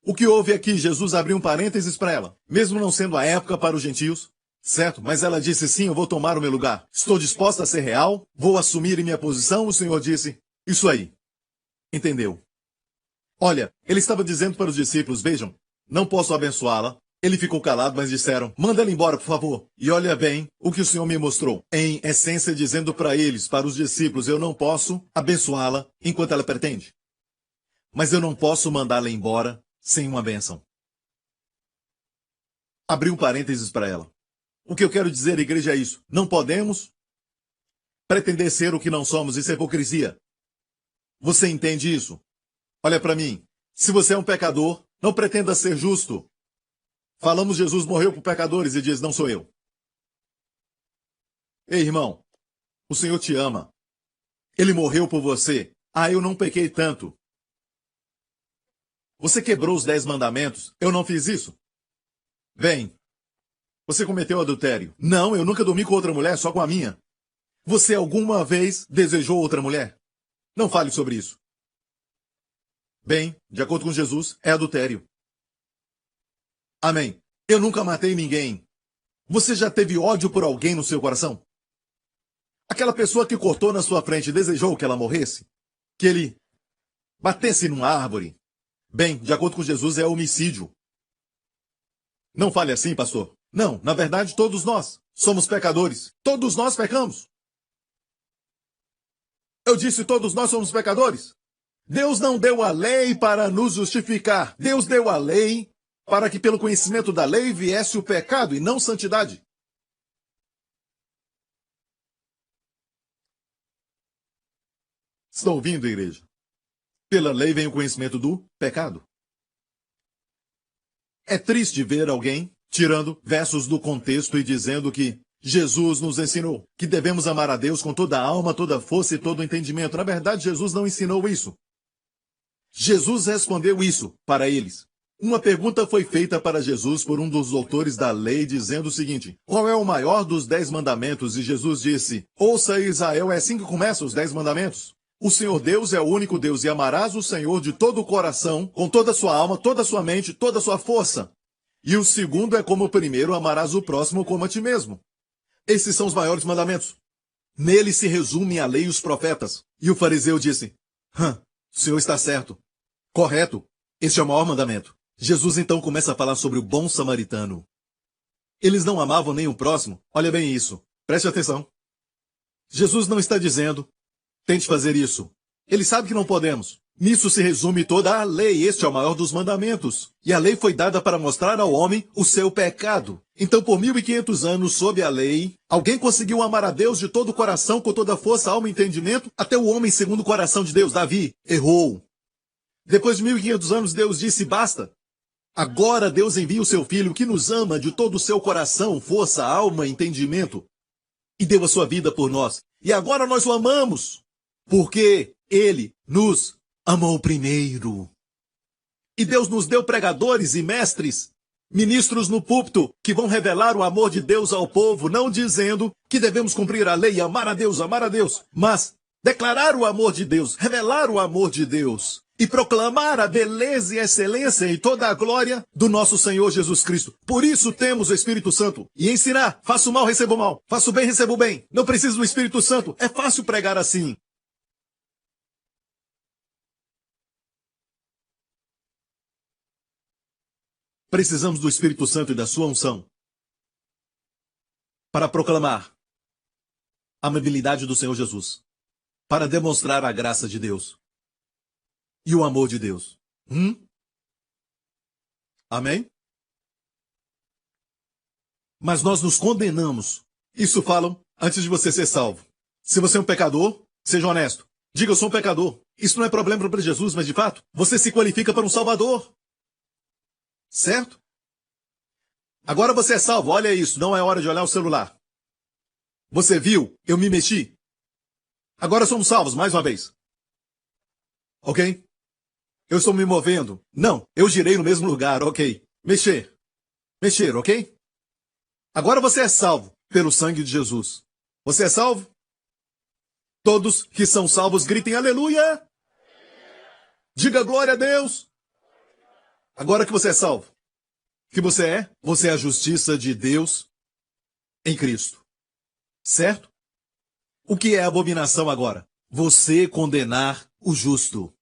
O que houve aqui? Jesus abriu um parênteses para ela. Mesmo não sendo a época para os gentios, certo? Mas ela disse, sim, eu vou tomar o meu lugar. Estou disposta a ser real, vou assumir minha posição. O Senhor disse, isso aí. Entendeu? Olha, ele estava dizendo para os discípulos, vejam, não posso abençoá-la, Ele ficou calado, mas disseram, manda ela embora, por favor. E olha bem o que o Senhor me mostrou. Em essência, dizendo para eles, para os discípulos, eu não posso abençoá-la enquanto ela pretende. Mas eu não posso mandá-la embora sem uma bênção. Abri um parênteses para ela. O que eu quero dizer, igreja, é isso. Não podemos pretender ser o que não somos. Isso é hipocrisia. Você entende isso? Olha para mim. Se você é um pecador, não pretenda ser justo. Falamos Jesus morreu por pecadores e diz, não sou eu. Ei, irmão, o Senhor te ama. Ele morreu por você. Ah, eu não pequei tanto. Você quebrou os 10 mandamentos. Eu não fiz isso. Bem, você cometeu adultério. Não, eu nunca dormi com outra mulher, só com a minha. Você alguma vez desejou outra mulher? Não fale sobre isso. Bem, de acordo com Jesus, é adultério. Amém. Eu nunca matei ninguém. Você já teve ódio por alguém no seu coração? Aquela pessoa que cortou na sua frente desejou que ela morresse? Que ele batesse numa árvore? Bem, de acordo com Jesus, é homicídio. Não fale assim, pastor. Não, na verdade, todos nós somos pecadores. Todos nós pecamos. Eu disse, todos nós somos pecadores. Deus não deu a lei para nos justificar. Deus deu a lei para que pelo conhecimento da lei viesse o pecado e não santidade. Estão ouvindo, igreja? Pela lei vem o conhecimento do pecado. É triste ver alguém tirando versos do contexto e dizendo que Jesus nos ensinou que devemos amar a Deus com toda a alma, toda a força e todo o entendimento. Na verdade, Jesus não ensinou isso. Jesus respondeu isso para eles. Uma pergunta foi feita para Jesus por um dos doutores da lei, dizendo o seguinte, qual é o maior dos 10 mandamentos? E Jesus disse, ouça Israel, é assim que começam os 10 mandamentos. O Senhor Deus é o único Deus e amarás o Senhor de todo o coração, com toda a sua alma, toda a sua mente, toda a sua força. E o segundo é como o primeiro, amarás o próximo como a ti mesmo. Esses são os maiores mandamentos. Nele se resume a lei e os profetas. E o fariseu disse, o Senhor está certo. Correto. Este é o maior mandamento. Jesus então começa a falar sobre o bom samaritano. Eles não amavam nem o próximo. Olha bem isso. Preste atenção. Jesus não está dizendo, tente fazer isso. Ele sabe que não podemos. Nisso se resume toda a lei. Este é o maior dos mandamentos. E a lei foi dada para mostrar ao homem o seu pecado. Então, por 1500 anos, sob a lei, alguém conseguiu amar a Deus de todo o coração, com toda a força, alma e entendimento, até o homem segundo o coração de Deus, Davi, errou. Depois de 1500 anos, Deus disse, basta. Agora Deus envia o seu Filho que nos ama de todo o seu coração, força, alma e entendimento, e deu a sua vida por nós. E agora nós o amamos, porque Ele nos amou primeiro. E Deus nos deu pregadores e mestres, ministros no púlpito, que vão revelar o amor de Deus ao povo, não dizendo que devemos cumprir a lei e amar a Deus, mas declarar o amor de Deus, revelar o amor de Deus. E proclamar a beleza e a excelência e toda a glória do nosso Senhor Jesus Cristo. Por isso temos o Espírito Santo. E ensinar, faço mal, recebo mal. Faço bem, recebo bem. Não preciso do Espírito Santo. É fácil pregar assim. Precisamos do Espírito Santo e da sua unção para proclamar a amabilidade do Senhor Jesus. Para demonstrar a graça de Deus. E o amor de Deus. Amém? Mas nós nos condenamos. Isso falam antes de você ser salvo. Se você é um pecador, seja honesto. Diga, eu sou um pecador. Isso não é problema para Jesus, mas de fato, você se qualifica para um Salvador. Certo? Agora você é salvo. Olha isso, não é hora de olhar o celular. Você viu? Eu me mexi. Agora somos salvos, mais uma vez. Ok? Eu estou me movendo. Não, eu girei no mesmo lugar, ok. Mexer, ok? Agora você é salvo pelo sangue de Jesus. Você é salvo? Todos que são salvos gritem aleluia. Diga glória a Deus. Agora que você é salvo. O que você é? Você é a justiça de Deus em Cristo. Certo? O que é abominação agora? Você condenar o justo.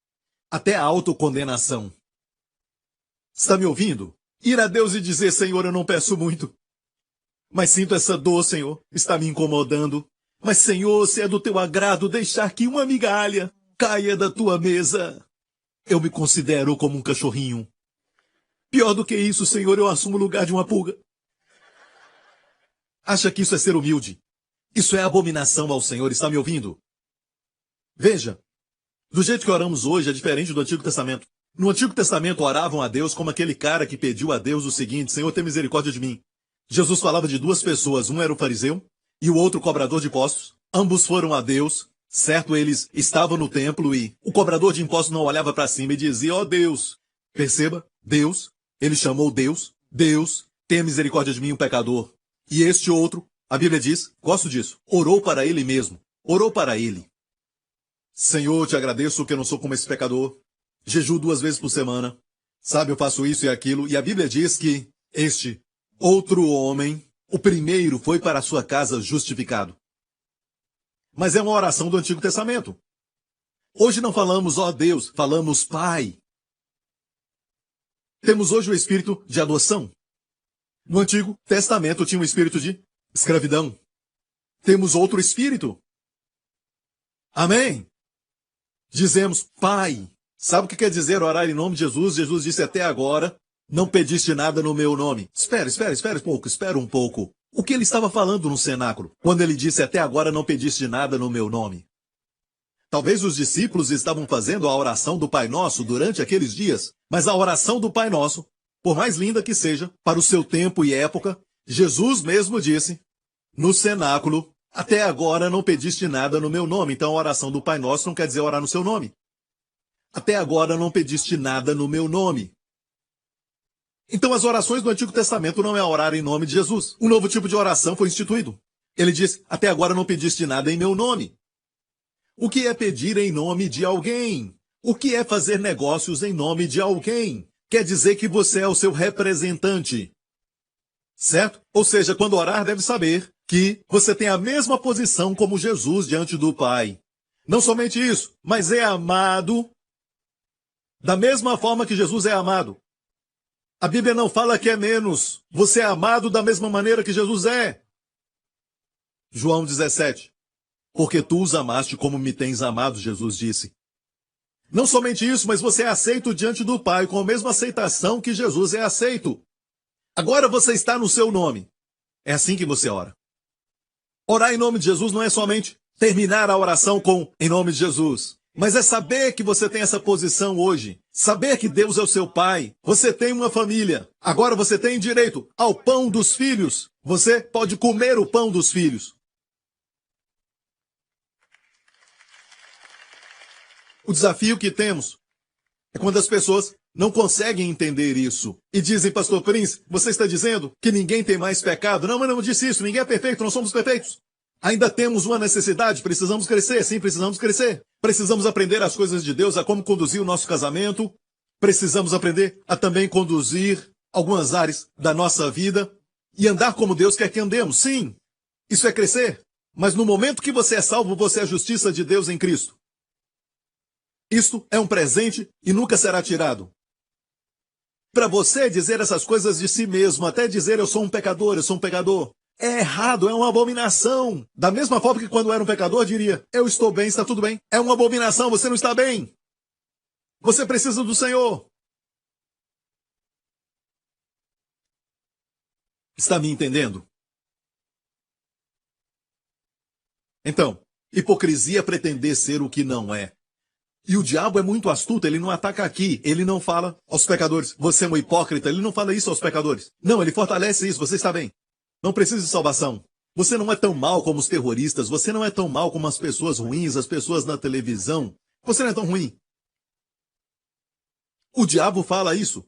Até a autocondenação. Está me ouvindo? Ir a Deus e dizer, Senhor, eu não peço muito, mas sinto essa dor, Senhor, está me incomodando. Mas, Senhor, se é do teu agrado deixar que uma migalha caia da tua mesa, eu me considero como um cachorrinho. Pior do que isso, Senhor, eu assumo o lugar de uma pulga. Acha que isso é ser humilde? Isso é abominação ao Senhor, está me ouvindo? Veja, do jeito que oramos hoje é diferente do Antigo Testamento. No Antigo Testamento oravam a Deus como aquele cara que pediu a Deus o seguinte, Senhor, tem misericórdia de mim. Jesus falava de duas pessoas, um era o fariseu e o outro o cobrador de impostos. Ambos foram a Deus, certo? Eles estavam no templo e o cobrador de impostos não olhava para cima e dizia, ó Deus, perceba, Deus, ele chamou Deus, Deus, tenha misericórdia de mim, um pecador. E este outro, a Bíblia diz, gosto disso, orou para ele mesmo, orou para ele. Senhor, te agradeço que eu não sou como esse pecador. Jejuo 2 vezes por semana. Sabe, eu faço isso e aquilo. E a Bíblia diz que este outro homem, o primeiro, foi para a sua casa justificado. Mas é uma oração do Antigo Testamento. Hoje não falamos, ó Deus, falamos Pai. Temos hoje o espírito de adoção. No Antigo Testamento tinha um espírito de escravidão. Temos outro espírito. Amém? Dizemos Pai. Sabe o que quer dizer orar em nome de Jesus? Jesus disse até agora, não pediste nada no meu nome. Espera um pouco. O que ele estava falando no cenáculo, quando ele disse até agora não pediste nada no meu nome? Talvez os discípulos estavam fazendo a oração do Pai Nosso durante aqueles dias, mas a oração do Pai Nosso, por mais linda que seja, para o seu tempo e época, Jesus mesmo disse, no cenáculo, até agora não pediste nada no meu nome. Então a oração do Pai Nosso não quer dizer orar no seu nome. Até agora não pediste nada no meu nome. Então as orações do Antigo Testamento não é orar em nome de Jesus. Um novo tipo de oração foi instituído. Ele diz, até agora não pediste nada em meu nome. O que é pedir em nome de alguém? O que é fazer negócios em nome de alguém? Quer dizer que você é o seu representante. Certo? Ou seja, quando orar deve saber que você tem a mesma posição como Jesus diante do Pai. Não somente isso, mas é amado da mesma forma que Jesus é amado. A Bíblia não fala que é menos. Você é amado da mesma maneira que Jesus é. João 17. Porque tu os amaste como me tens amado, Jesus disse. Não somente isso, mas você é aceito diante do Pai com a mesma aceitação que Jesus é aceito. Agora você está no seu nome. É assim que você ora. Orar em nome de Jesus não é somente terminar a oração com em nome de Jesus. Mas é saber que você tem essa posição hoje. Saber que Deus é o seu Pai. Você tem uma família. Agora você tem direito ao pão dos filhos. Você pode comer o pão dos filhos. O desafio que temos é quando as pessoas não conseguem entender isso. E dizem, Pastor Prince, você está dizendo que ninguém tem mais pecado? Não, mas não disse isso. Ninguém é perfeito, não somos perfeitos. Ainda temos uma necessidade, precisamos crescer, sim, precisamos crescer. Precisamos aprender as coisas de Deus, a como conduzir o nosso casamento. Precisamos aprender a também conduzir algumas áreas da nossa vida e andar como Deus quer que andemos. Sim, isso é crescer. Mas no momento que você é salvo, você é a justiça de Deus em Cristo. Isto é um presente e nunca será tirado. Para você dizer essas coisas de si mesmo, até dizer eu sou um pecador, é errado, é uma abominação. Da mesma forma que quando era um pecador diria, eu estou bem, está tudo bem. É uma abominação, você não está bem. Você precisa do Senhor. Está me entendendo? Então, hipocrisia é pretender ser o que não é. E o diabo é muito astuto, ele não ataca aqui, ele não fala aos pecadores, você é um hipócrita, ele não fala isso aos pecadores. Não, ele fortalece isso, você está bem. Não precisa de salvação. Você não é tão mal como os terroristas, você não é tão mal como as pessoas ruins, as pessoas na televisão. Você não é tão ruim. O diabo fala isso.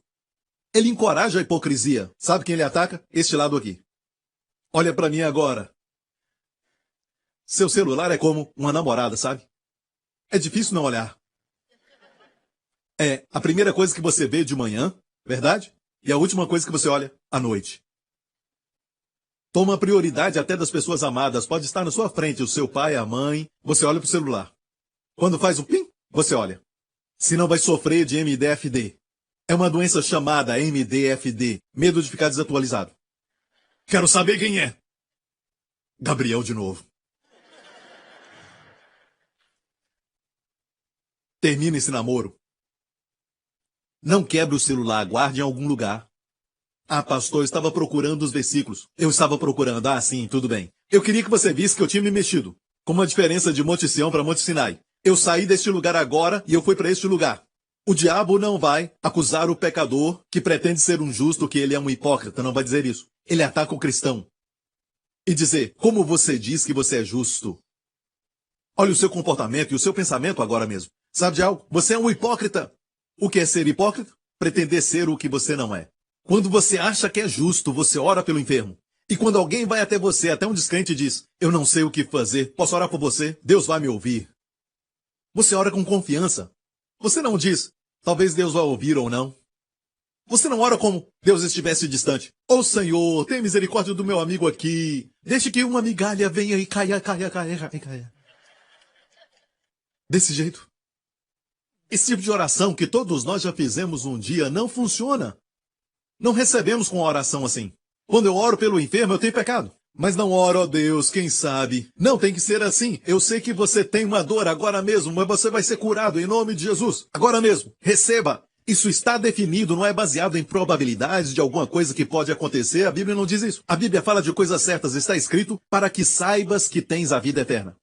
Ele encoraja a hipocrisia. Sabe quem ele ataca? Este lado aqui. Olha para mim agora. Seu celular é como uma namorada, sabe? É difícil não olhar. É a primeira coisa que você vê de manhã, verdade? E a última coisa que você olha à noite. Toma prioridade até das pessoas amadas. Pode estar na sua frente o seu pai, a mãe. Você olha para o celular. Quando faz um pim, você olha. Senão vai sofrer de MDFD. É uma doença chamada MDFD, medo de ficar desatualizado. Quero saber quem é. Gabriel de novo. Termine esse namoro. Não quebre o celular, guarde em algum lugar. Ah, pastor, eu estava procurando os versículos. Eu estava procurando. Ah, sim, tudo bem. Eu queria que você visse que eu tinha me mexido. Como a diferença de Monte Sião para Monte Sinai. Eu saí deste lugar agora e eu fui para este lugar. O diabo não vai acusar o pecador que pretende ser um justo, que ele é um hipócrita, não vai dizer isso. Ele ataca o cristão. E dizer, como você diz que você é justo? Olha o seu comportamento e o seu pensamento agora mesmo. Sabe de algo? Você é um hipócrita. O que é ser hipócrita? Pretender ser o que você não é. Quando você acha que é justo, você ora pelo enfermo. E quando alguém vai até você, até um descrente, e diz, eu não sei o que fazer, posso orar por você? Deus vai me ouvir. Você ora com confiança. Você não diz, talvez Deus vá ouvir ou não. Você não ora como Deus estivesse distante. Ô Senhor, tenha misericórdia do meu amigo aqui. Deixe que uma migalha venha e caia. Desse jeito. Esse tipo de oração que todos nós já fizemos um dia não funciona. Não recebemos com uma oração assim. Quando eu oro pelo enfermo, eu tenho pecado. Mas não oro, ó Deus, quem sabe. Não tem que ser assim. Eu sei que você tem uma dor agora mesmo, mas você vai ser curado em nome de Jesus. Agora mesmo. Receba. Isso está definido, não é baseado em probabilidades de alguma coisa que pode acontecer. A Bíblia não diz isso. A Bíblia fala de coisas certas. Está escrito para que saibas que tens a vida eterna.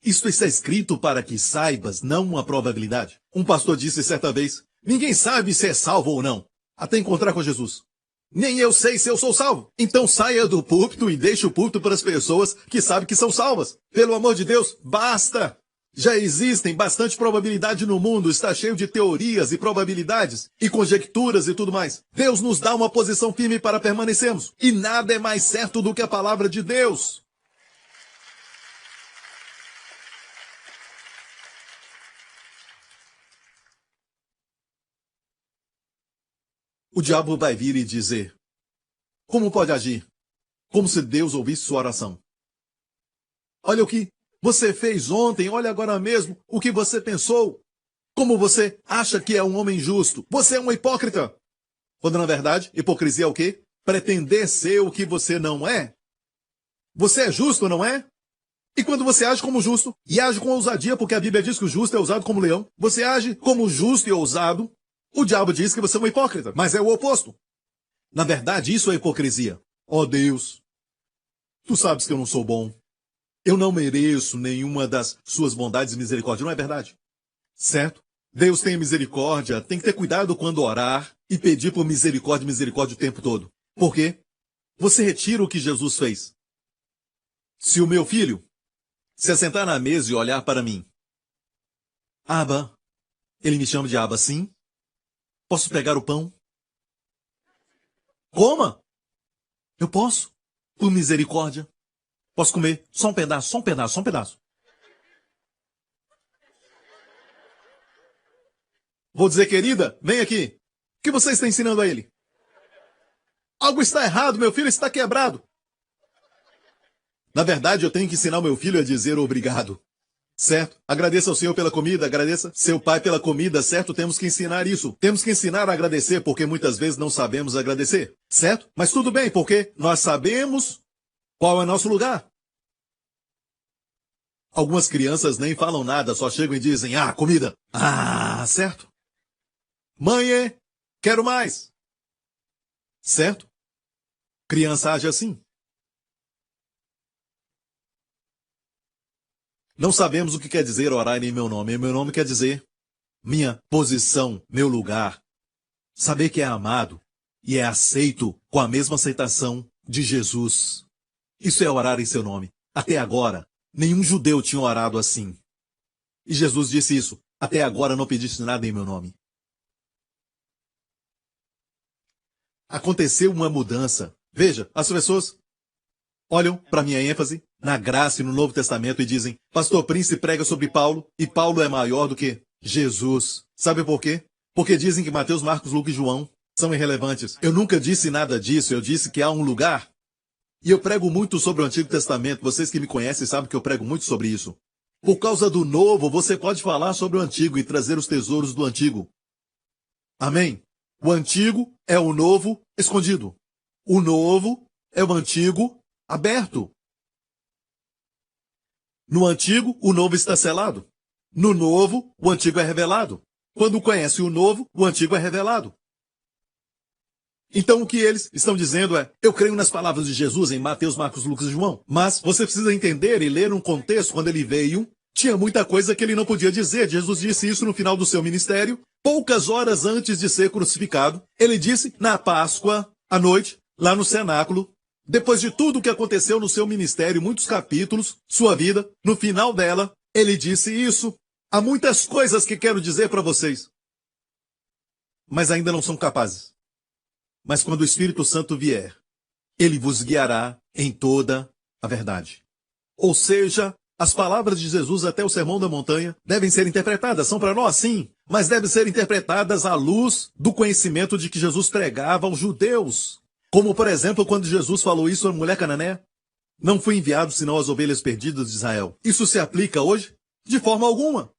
Isso está escrito para que saibas, não uma probabilidade. Um pastor disse certa vez, ninguém sabe se é salvo ou não, até encontrar com Jesus. Nem eu sei se eu sou salvo. Então saia do púlpito e deixe o púlpito para as pessoas que sabem que são salvas. Pelo amor de Deus, basta! Já existem bastante probabilidade no mundo, está cheio de teorias e probabilidades, e conjecturas e tudo mais. Deus nos dá uma posição firme para permanecermos. E nada é mais certo do que a palavra de Deus. O diabo vai vir e dizer, como pode agir? Como se Deus ouvisse sua oração. Olha o que você fez ontem, olha agora mesmo o que você pensou. Como você acha que é um homem justo? Você é um hipócrita. Quando na verdade, hipocrisia é o quê? Pretender ser o que você não é. Você é justo, não é? E quando você age como justo, e age com ousadia, porque a Bíblia diz que o justo é ousado como leão, você age como justo e ousado, o diabo diz que você é um hipócrita, mas é o oposto. Na verdade, isso é hipocrisia. Ó Deus, tu sabes que eu não sou bom. Eu não mereço nenhuma das suas bondades e misericórdia, não é verdade? Certo? Deus tem misericórdia, tem que ter cuidado quando orar e pedir por misericórdia e misericórdia o tempo todo. Por quê? Você retira o que Jesus fez. Se o meu filho se assentar na mesa e olhar para mim, Abba, ele me chama de Abba, sim? Posso pegar o pão? Coma! Eu posso, por misericórdia. Posso comer só um pedaço, só um pedaço, só um pedaço. Vou dizer, querida, vem aqui. O que você está ensinando a ele? Algo está errado, meu filho está quebrado. Na verdade, eu tenho que ensinar meu filho a dizer obrigado. Certo? Agradeça ao Senhor pela comida, agradeça seu pai pela comida, certo? Temos que ensinar isso. Temos que ensinar a agradecer, porque muitas vezes não sabemos agradecer. Certo? Mas tudo bem, porque nós sabemos qual é o nosso lugar. Algumas crianças nem falam nada, só chegam e dizem, comida. Certo? Mãe, quero mais. Certo? Criança age assim. Não sabemos o que quer dizer orar em meu nome. Em meu nome quer dizer minha posição, meu lugar. Saber que é amado e é aceito com a mesma aceitação de Jesus. Isso é orar em seu nome. Até agora, nenhum judeu tinha orado assim. E Jesus disse isso. Até agora não pediste nada em meu nome. Aconteceu uma mudança. Veja, as pessoas olham para minha ênfase na graça e no Novo Testamento e dizem, Pastor Prince prega sobre Paulo, e Paulo é maior do que Jesus. Sabe por quê? Porque dizem que Mateus, Marcos, Lucas e João são irrelevantes. Eu nunca disse nada disso, eu disse que há um lugar. E eu prego muito sobre o Antigo Testamento, vocês que me conhecem sabem que eu prego muito sobre isso. Por causa do Novo, você pode falar sobre o Antigo e trazer os tesouros do Antigo. Amém? O antigo é o novo escondido. O novo é o antigo aberto. No antigo, o novo está selado. No novo, o antigo é revelado. Quando conhece o novo, o antigo é revelado. Então o que eles estão dizendo é, eu creio nas palavras de Jesus em Mateus, Marcos, Lucas e João. Mas você precisa entender e ler um contexto. Quando ele veio, tinha muita coisa que ele não podia dizer. Jesus disse isso no final do seu ministério, poucas horas antes de ser crucificado. Ele disse na Páscoa, à noite, lá no cenáculo, depois de tudo o que aconteceu no seu ministério, muitos capítulos, sua vida, no final dela, ele disse isso. Há muitas coisas que quero dizer para vocês, mas ainda não são capazes. Mas quando o Espírito Santo vier, ele vos guiará em toda a verdade. Ou seja, as palavras de Jesus até o Sermão da Montanha devem ser interpretadas. São para nós, sim, mas devem ser interpretadas à luz do conhecimento de que Jesus pregava aos judeus. Como, por exemplo, quando Jesus falou isso à mulher cananeia, não fui enviado senão às ovelhas perdidas de Israel. Isso se aplica hoje? De forma alguma.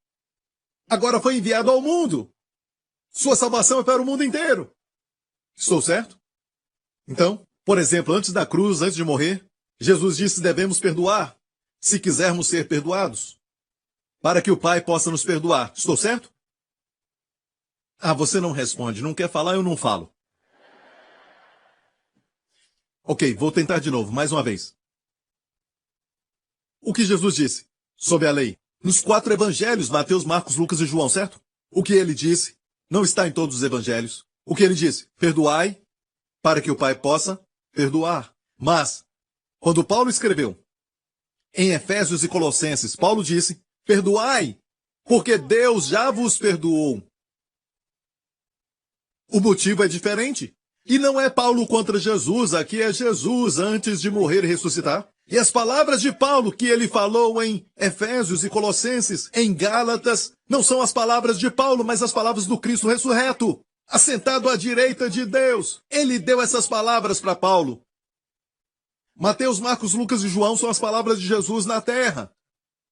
Agora foi enviado ao mundo. Sua salvação é para o mundo inteiro. Estou certo? Então, por exemplo, antes da cruz, antes de morrer, Jesus disse: devemos perdoar, se quisermos ser perdoados, para que o Pai possa nos perdoar. Estou certo? Ah, você não responde. Não quer falar, eu não falo. Ok, vou tentar de novo, mais uma vez. O que Jesus disse sobre a lei? Nos 4 evangelhos, Mateus, Marcos, Lucas e João, certo? O que ele disse não está em todos os evangelhos. O que ele disse? Perdoai, para que o Pai possa perdoar. Mas, quando Paulo escreveu em Efésios e Colossenses, Paulo disse, perdoai, porque Deus já vos perdoou. O motivo é diferente. E não é Paulo contra Jesus, aqui é Jesus antes de morrer e ressuscitar. E as palavras de Paulo que ele falou em Efésios e Colossenses, em Gálatas, não são as palavras de Paulo, mas as palavras do Cristo ressurreto, assentado à direita de Deus. Ele deu essas palavras para Paulo. Mateus, Marcos, Lucas e João são as palavras de Jesus na terra,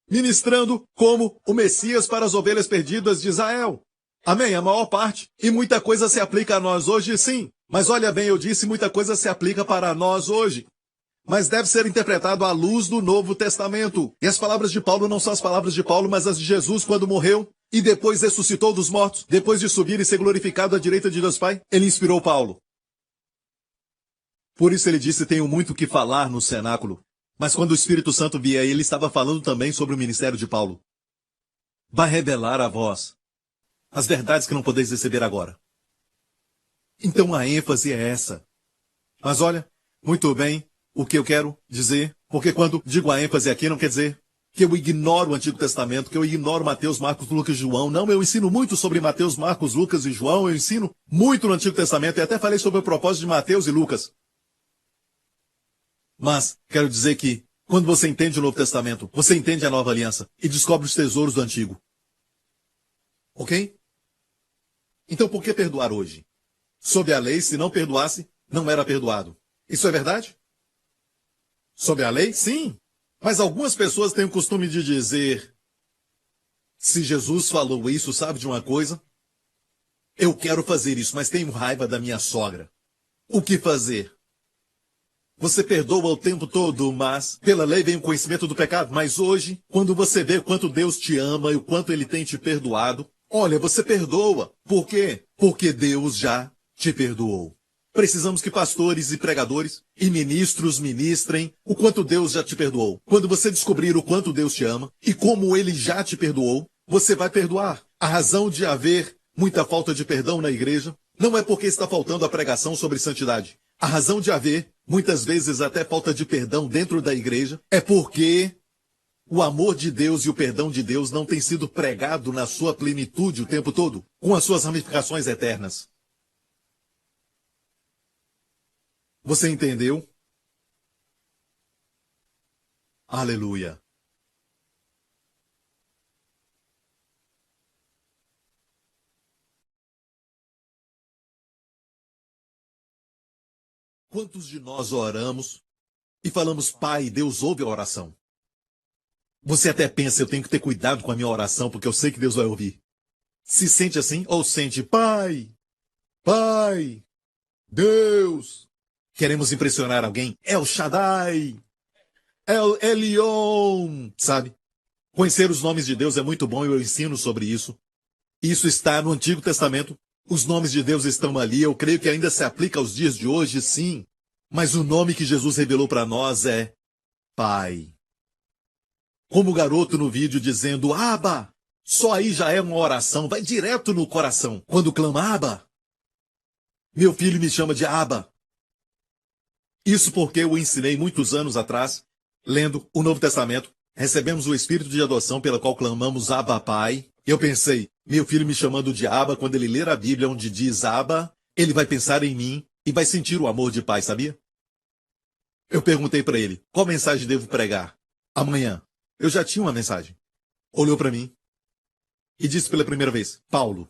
ministrando como o Messias para as ovelhas perdidas de Israel. Amém? A maior parte. E muita coisa se aplica a nós hoje, sim. Mas olha bem, eu disse, muita coisa se aplica para nós hoje. Mas deve ser interpretado à luz do Novo Testamento. E as palavras de Paulo não são as palavras de Paulo, mas as de Jesus quando morreu e depois ressuscitou dos mortos, depois de subir e ser glorificado à direita de Deus Pai. Ele inspirou Paulo. Por isso ele disse, tenho muito que falar no cenáculo. Mas quando o Espírito Santo vier, ele estava falando também sobre o ministério de Paulo. Vai revelar a vós as verdades que não podeis receber agora. Então a ênfase é essa. Mas olha, muito bem, o que eu quero dizer, porque quando digo a ênfase aqui não quer dizer que eu ignoro o Antigo Testamento, que eu ignoro Mateus, Marcos, Lucas e João. Não, eu ensino muito sobre Mateus, Marcos, Lucas e João, eu ensino muito no Antigo Testamento e até falei sobre o propósito de Mateus e Lucas. Mas quero dizer que quando você entende o Novo Testamento, você entende a Nova Aliança e descobre os tesouros do Antigo. Ok? Então por que perdoar hoje? Sob a lei, se não perdoasse, não era perdoado. Isso é verdade? Sob a lei, sim. Mas algumas pessoas têm o costume de dizer, se Jesus falou isso, sabe de uma coisa? Eu quero fazer isso, mas tenho raiva da minha sogra. O que fazer? Você perdoa o tempo todo, mas pela lei vem o conhecimento do pecado. Mas hoje, quando você vê o quanto Deus te ama e o quanto Ele tem te perdoado, olha, você perdoa. Por quê? Porque Deus já te perdoou. Precisamos que pastores e pregadores e ministros ministrem o quanto Deus já te perdoou. Quando você descobrir o quanto Deus te ama e como Ele já te perdoou, você vai perdoar. A razão de haver muita falta de perdão na igreja não é porque está faltando a pregação sobre santidade. A razão de haver, muitas vezes até falta de perdão dentro da igreja, é porque o amor de Deus e o perdão de Deus não tem sido pregado na sua plenitude o tempo todo, com as suas ramificações eternas. Você entendeu? Aleluia. Quantos de nós oramos e falamos, Pai, Deus ouve a oração? Você até pensa, eu tenho que ter cuidado com a minha oração, porque eu sei que Deus vai ouvir. Se sente assim, ou sente, Pai, Pai, Deus. Queremos impressionar alguém? El Shaddai, El Elyon, sabe? Conhecer os nomes de Deus é muito bom e eu ensino sobre isso. Isso está no Antigo Testamento. Os nomes de Deus estão ali. Eu creio que ainda se aplica aos dias de hoje, sim. Mas o nome que Jesus revelou para nós é Pai. Como o garoto no vídeo dizendo, Abba. Só aí já é uma oração. Vai direto no coração. Quando clama, Abba. Meu filho me chama de Abba. Isso porque eu ensinei muitos anos atrás, lendo o Novo Testamento. Recebemos o Espírito de adoção pela qual clamamos Abba Pai. Eu pensei, meu filho me chamando de Abba, quando ele ler a Bíblia onde diz Abba, ele vai pensar em mim e vai sentir o amor de pai, sabia? Eu perguntei para ele, qual mensagem devo pregar? Amanhã. Eu já tinha uma mensagem. Olhou para mim e disse pela primeira vez, Paulo.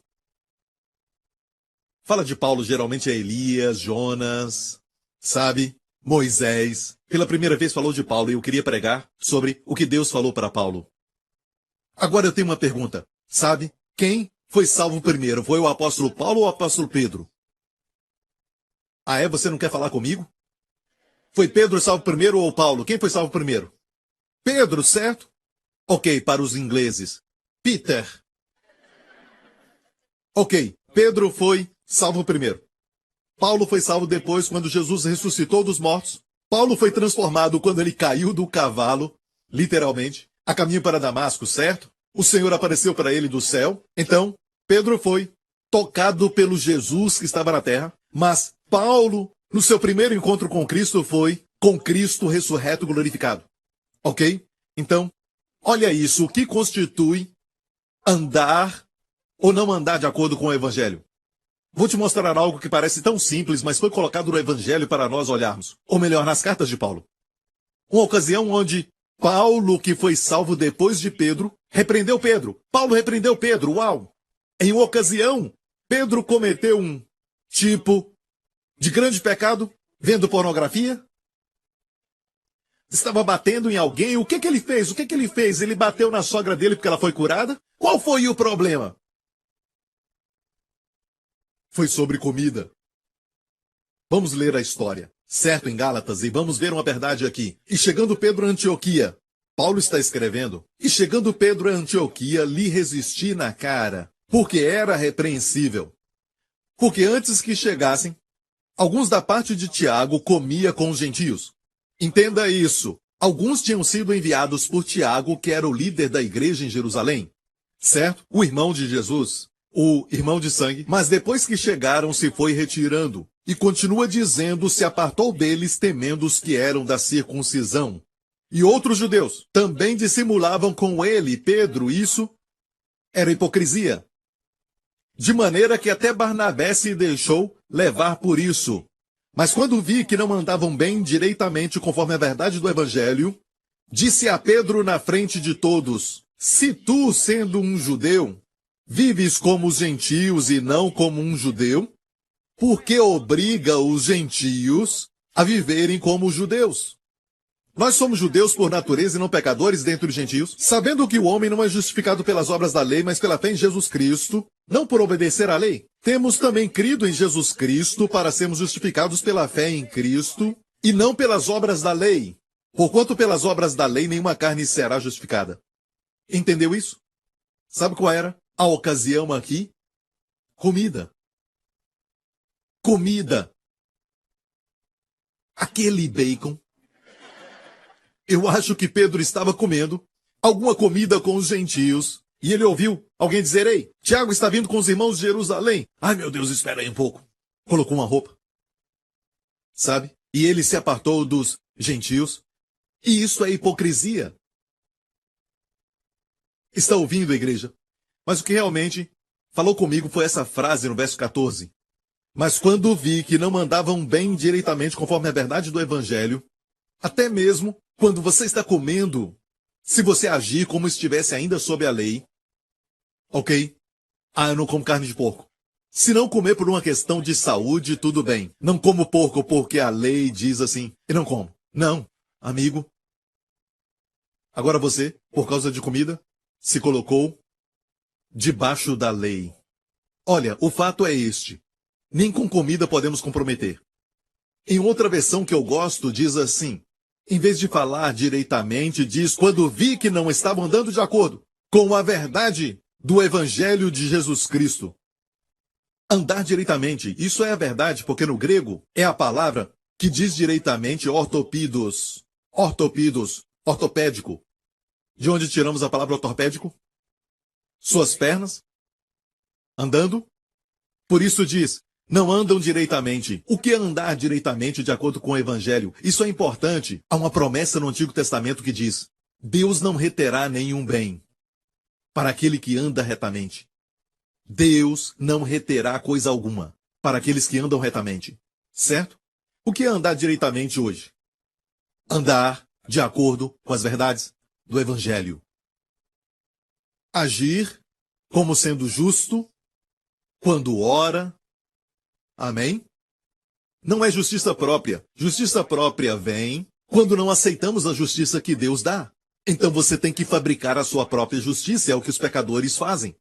Fala de Paulo geralmente é Elias, Jonas, sabe? Moisés. Pela primeira vez falou de Paulo e eu queria pregar sobre o que Deus falou para Paulo. Agora eu tenho uma pergunta. Sabe? Quem foi salvo primeiro? Foi o apóstolo Paulo ou o apóstolo Pedro? Ah, é? Você não quer falar comigo? Foi Pedro salvo primeiro ou Paulo? Quem foi salvo primeiro? Pedro, certo? Ok, para os ingleses. Peter. Ok, Pedro foi salvo primeiro. Paulo foi salvo depois quando Jesus ressuscitou dos mortos. Paulo foi transformado quando ele caiu do cavalo, literalmente, a caminho para Damasco, certo? O Senhor apareceu para ele do céu. Então, Pedro foi tocado pelo Jesus que estava na terra. Mas Paulo, no seu primeiro encontro com Cristo, foi com Cristo ressurreto e glorificado. Ok? Então, olha isso. O que constitui andar ou não andar de acordo com o Evangelho? Vou te mostrar algo que parece tão simples, mas foi colocado no Evangelho para nós olharmos. Ou melhor, nas cartas de Paulo. Uma ocasião onde Paulo, que foi salvo depois de Pedro, repreendeu Pedro. Paulo repreendeu Pedro, uau! Em uma ocasião, Pedro cometeu um tipo de grande pecado, vendo pornografia. Estava batendo em alguém. O que ele fez? Ele fez? Ele bateu na sogra dele porque ela foi curada? Qual foi o problema? Foi sobre comida. Vamos ler a história. Certo, em Gálatas, e vamos ver uma verdade aqui. E chegando Pedro a Antioquia, Paulo está escrevendo, e chegando Pedro a Antioquia, lhe resisti na cara, porque era repreensível. Porque antes que chegassem, alguns da parte de Tiago comia com os gentios. Entenda isso. Alguns tinham sido enviados por Tiago, que era o líder da igreja em Jerusalém. Certo? O irmão de Jesus, o irmão de sangue, mas depois que chegaram se foi retirando. E continua dizendo, se apartou deles, temendo os que eram da circuncisão. E outros judeus também dissimulavam com ele, Pedro, isso era hipocrisia. De maneira que até Barnabé se deixou levar por isso. Mas quando vi que não andavam bem direitamente conforme a verdade do Evangelho, disse a Pedro na frente de todos, se tu, sendo um judeu, vives como os gentios e não como um judeu, por que obriga os gentios a viverem como os judeus? Nós somos judeus por natureza e não pecadores dentre os gentios, sabendo que o homem não é justificado pelas obras da lei, mas pela fé em Jesus Cristo, não por obedecer à lei. Temos também crido em Jesus Cristo para sermos justificados pela fé em Cristo e não pelas obras da lei, porquanto pelas obras da lei nenhuma carne será justificada. Entendeu isso? Sabe qual era a ocasião aqui? Comida. Comida. Aquele bacon. Eu acho que Pedro estava comendo alguma comida com os gentios. E ele ouviu alguém dizer, ei, Tiago está vindo com os irmãos de Jerusalém. Ai, meu Deus, espera aí um pouco. Colocou uma roupa. Sabe? E ele se apartou dos gentios. E isso é hipocrisia. Está ouvindo, igreja? Mas o que realmente falou comigo foi essa frase no verso 14. Mas quando vi que não andavam bem direitamente conforme a verdade do Evangelho, até mesmo quando você está comendo, se você agir como estivesse ainda sob a lei, ok? Ah, eu não como carne de porco. Se não comer por uma questão de saúde, tudo bem. Não como porco porque a lei diz assim, e não como. Não, amigo. Agora você, por causa de comida, se colocou debaixo da lei. Olha, o fato é este. Nem com comida podemos comprometer. Em outra versão que eu gosto, diz assim: em vez de falar diretamente, diz: quando vi que não estavam andando de acordo com a verdade do Evangelho de Jesus Cristo. Andar diretamente, isso é a verdade, porque no grego é a palavra que diz diretamente ortopidos, ortopédico. De onde tiramos a palavra ortopédico? Suas pernas, andando. Por isso diz, não andam direitamente. O que é andar direitamente de acordo com o Evangelho? Isso é importante. Há uma promessa no Antigo Testamento que diz, Deus não reterá nenhum bem para aquele que anda retamente. Deus não reterá coisa alguma para aqueles que andam retamente. Certo? O que é andar direitamente hoje? Andar de acordo com as verdades do Evangelho. Agir como sendo justo quando ora. Amém? Não é justiça própria. Justiça própria vem quando não aceitamos a justiça que Deus dá. Então você tem que fabricar a sua própria justiça, é o que os pecadores fazem.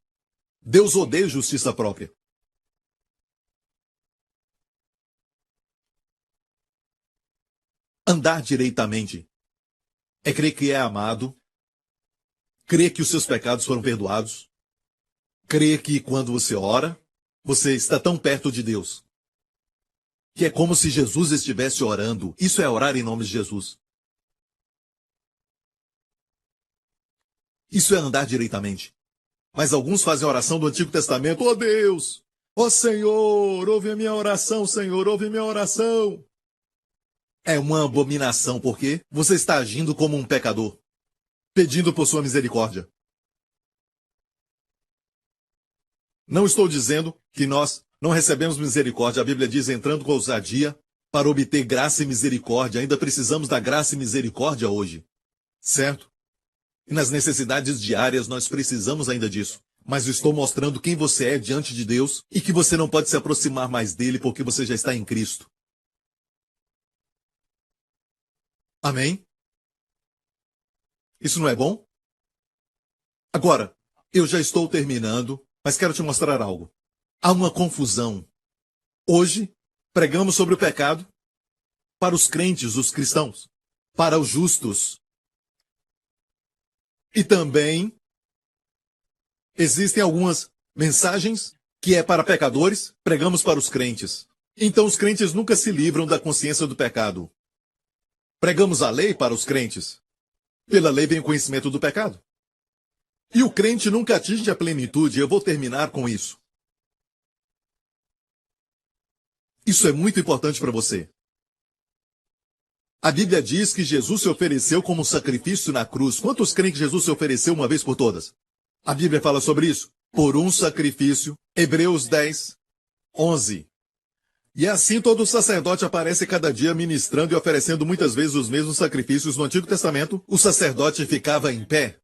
Deus odeia justiça própria. Andar direitamente é crer que é amado, crer que os seus pecados foram perdoados, crer que quando você ora, você está tão perto de Deus, que é como se Jesus estivesse orando. Isso é orar em nome de Jesus. Isso é andar direitamente. Mas alguns fazem a oração do Antigo Testamento. Oh Deus! Oh Senhor! Ouve a minha oração, Senhor! Ouve a minha oração! É uma abominação, porque você está agindo como um pecador, pedindo por sua misericórdia. Não estou dizendo que nós não recebemos misericórdia. A Bíblia diz, entrando com ousadia para obter graça e misericórdia. Ainda precisamos da graça e misericórdia hoje. Certo? E nas necessidades diárias nós precisamos ainda disso. Mas estou mostrando quem você é diante de Deus e que você não pode se aproximar mais dele porque você já está em Cristo. Amém? Isso não é bom? Agora, eu já estou terminando, mas quero te mostrar algo. Há uma confusão. Hoje, pregamos sobre o pecado para os crentes, os cristãos, para os justos. E também existem algumas mensagens que é para pecadores, pregamos para os crentes. Então os crentes nunca se livram da consciência do pecado. Pregamos a lei para os crentes. Pela lei vem o conhecimento do pecado. E o crente nunca atinge a plenitude. Eu vou terminar com isso. Isso é muito importante para você. A Bíblia diz que Jesus se ofereceu como sacrifício na cruz. Quantos creem que Jesus se ofereceu uma vez por todas? A Bíblia fala sobre isso. Por um sacrifício. Hebreus 10, 11. E assim todo sacerdote aparece cada dia ministrando e oferecendo muitas vezes os mesmos sacrifícios. No Antigo Testamento, o sacerdote ficava em pé.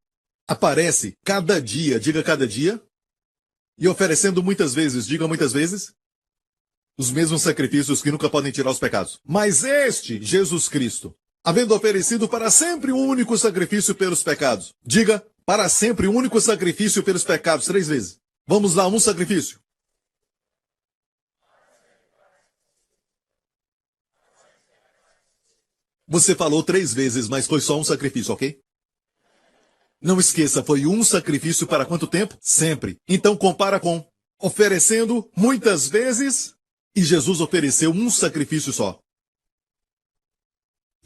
Aparece cada dia, diga cada dia. E oferecendo muitas vezes, diga muitas vezes, os mesmos sacrifícios que nunca podem tirar os pecados. Mas este, Jesus Cristo, havendo oferecido para sempre um único sacrifício pelos pecados. Diga, para sempre um único sacrifício pelos pecados, 3 vezes. Vamos lá, um sacrifício. Você falou 3 vezes, mas foi só um sacrifício, ok? Não esqueça, foi um sacrifício para quanto tempo? Sempre. Então compara com oferecendo muitas vezes e Jesus ofereceu um sacrifício só.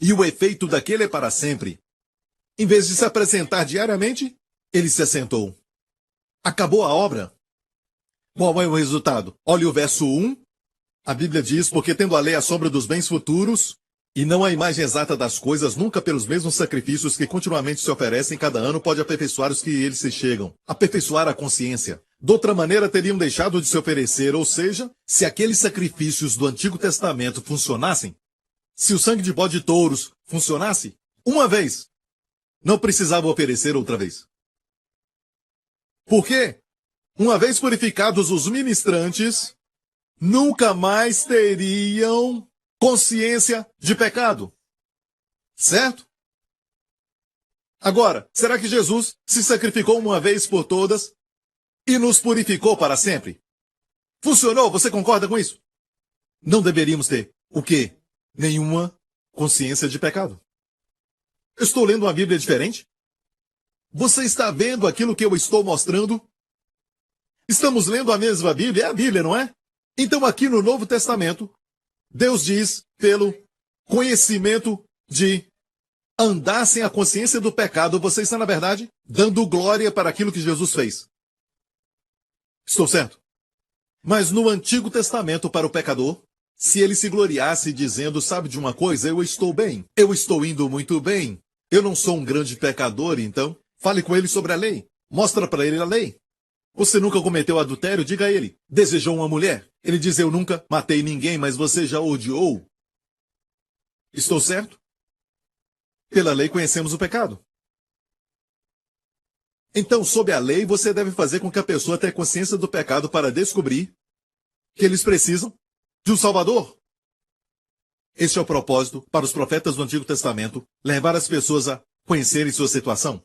E o efeito daquele é para sempre. Em vez de se apresentar diariamente, ele se assentou. Acabou a obra. Qual é o resultado? Olha o verso 1. A Bíblia diz, porque tendo a lei a sombra dos bens futuros, e não a imagem exata das coisas, nunca pelos mesmos sacrifícios que continuamente se oferecem cada ano, pode aperfeiçoar os que eles se chegam. Aperfeiçoar a consciência. De outra maneira, teriam deixado de se oferecer, ou seja, se aqueles sacrifícios do Antigo Testamento funcionassem, se o sangue de bode de touros funcionasse, uma vez, não precisava oferecer outra vez. Por quê? Uma vez purificados os ministrantes, nunca mais teriam consciência de pecado. Certo? Agora, será que Jesus se sacrificou uma vez por todas e nos purificou para sempre? Funcionou? Você concorda com isso? não deveríamos ter o quê? Nenhuma consciência de pecado. Eu estou lendo uma Bíblia diferente? Você está vendo aquilo que eu estou mostrando? Estamos lendo a mesma Bíblia, é a Bíblia, não é? Então aqui no Novo Testamento, Deus diz pelo conhecimento de andar sem a consciência do pecado, você está, na verdade, dando glória para aquilo que Jesus fez. Estou certo? Mas no Antigo Testamento, para o pecador, se ele se gloriasse dizendo, sabe de uma coisa, eu estou bem, eu estou indo muito bem, eu não sou um grande pecador, então fale com ele sobre a lei, mostra para ele a lei. Você nunca cometeu adultério? Diga a ele. Desejou uma mulher? Ele diz, eu nunca matei ninguém, mas você já odiou. Estou certo? Pela lei conhecemos o pecado. Então, sob a lei, você deve fazer com que a pessoa tenha consciência do pecado para descobrir que eles precisam de um Salvador. Este é o propósito para os profetas do Antigo Testamento, levar as pessoas a conhecerem sua situação.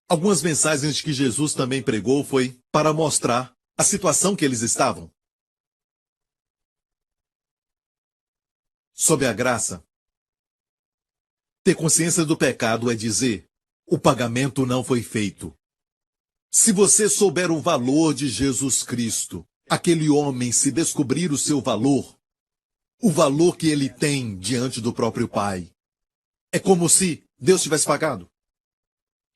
Algumas mensagens que Jesus também pregou foi para mostrar a situação que eles estavam. Sob a graça, ter consciência do pecado é dizer, o pagamento não foi feito. Se você souber o valor de Jesus Cristo, aquele homem, se descobrir o seu valor, o valor que ele tem diante do próprio Pai, é como se Deus tivesse pagado.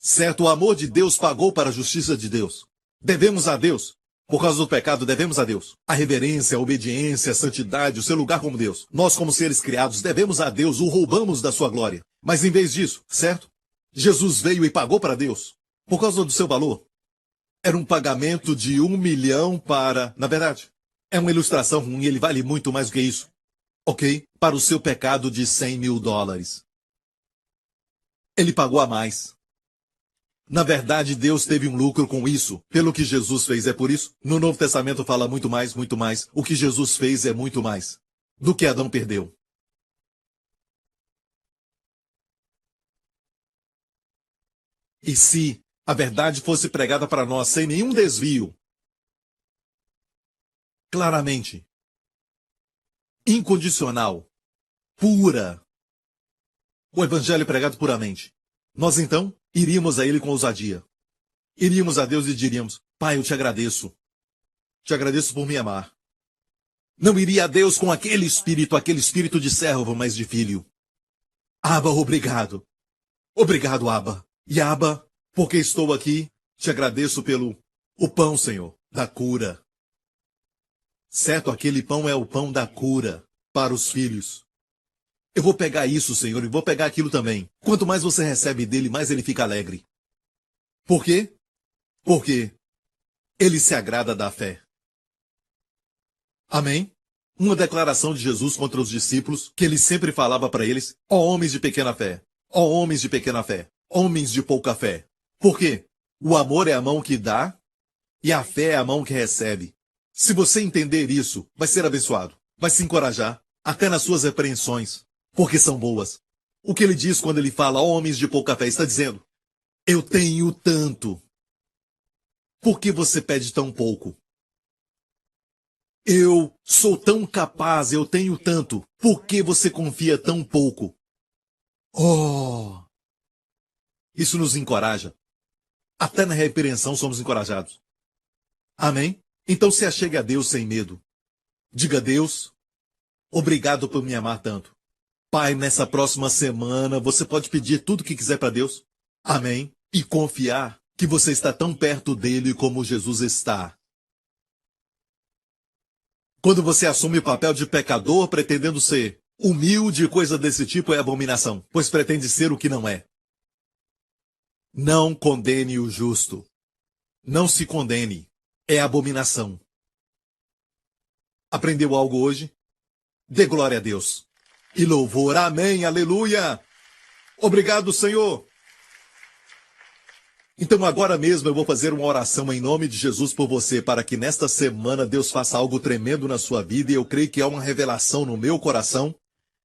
Certo, o amor de Deus pagou para a justiça de Deus. Devemos a Deus. Por causa do pecado, devemos a Deus. A reverência, a obediência, a santidade, o seu lugar como Deus. Nós, como seres criados, devemos a Deus, o roubamos da sua glória. Mas em vez disso, certo? Jesus veio e pagou para Deus. Por causa do seu valor. Era um pagamento de 1 milhão para... Na verdade, é uma ilustração ruim, ele vale muito mais do que isso. Ok? Para o seu pecado de $100.000. Ele pagou a mais. Na verdade, Deus teve um lucro com isso, pelo que Jesus fez. É por isso, no Novo Testamento fala muito mais, muito mais. O que Jesus fez é muito mais do que Adão perdeu. E se a verdade fosse pregada para nós sem nenhum desvio, claramente, incondicional, pura, o evangelho pregado puramente, nós então iríamos a ele com ousadia. Iríamos a Deus e diríamos, Pai, eu te agradeço. Te agradeço por me amar. Não iria a Deus com aquele espírito de servo, mas de filho. Abba, obrigado. Obrigado, Abba. E Abba, porque estou aqui, te agradeço pelo o pão, Senhor, da cura. Certo, aquele pão é o pão da cura para os filhos. Eu vou pegar isso, Senhor, e vou pegar aquilo também. Quanto mais você recebe dele, mais ele fica alegre. Por quê? Porque ele se agrada da fé. Amém? Uma declaração de Jesus contra os discípulos, que ele sempre falava para eles, ó homens de pequena fé, ó homens de pequena fé, homens de pouca fé. Por quê? O amor é a mão que dá e a fé é a mão que recebe. Se você entender isso, vai ser abençoado, vai se encorajar, até nas suas repreensões. Porque são boas. O que ele diz quando ele fala, ó homens de pouca fé, está dizendo, eu tenho tanto. Por que você pede tão pouco? Eu sou tão capaz, eu tenho tanto. Por que você confia tão pouco? Oh! Isso nos encoraja. Até na repreensão somos encorajados. Amém? Então se achegue a Deus sem medo. Diga a Deus, obrigado por me amar tanto. Pai, nessa próxima semana, você pode pedir tudo o que quiser para Deus. Amém? E confiar que você está tão perto dele como Jesus está. Quando você assume o papel de pecador, pretendendo ser humilde e coisa desse tipo, é abominação, pois pretende ser o que não é. Não condene o justo. Não se condene. É abominação. Aprendeu algo hoje? Dê glória a Deus. E louvor. Amém. Aleluia. Obrigado, Senhor. Então agora mesmo eu vou fazer uma oração em nome de Jesus por você, para que nesta semana Deus faça algo tremendo na sua vida, e eu creio que há uma revelação no meu coração.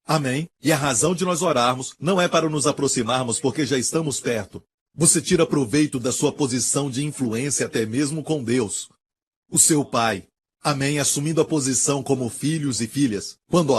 Amém. E a razão de nós orarmos não é para nos aproximarmos, porque já estamos perto. Você tira proveito da sua posição de influência até mesmo com Deus, o seu Pai. Amém? Assumindo a posição como filhos e filhas. Quando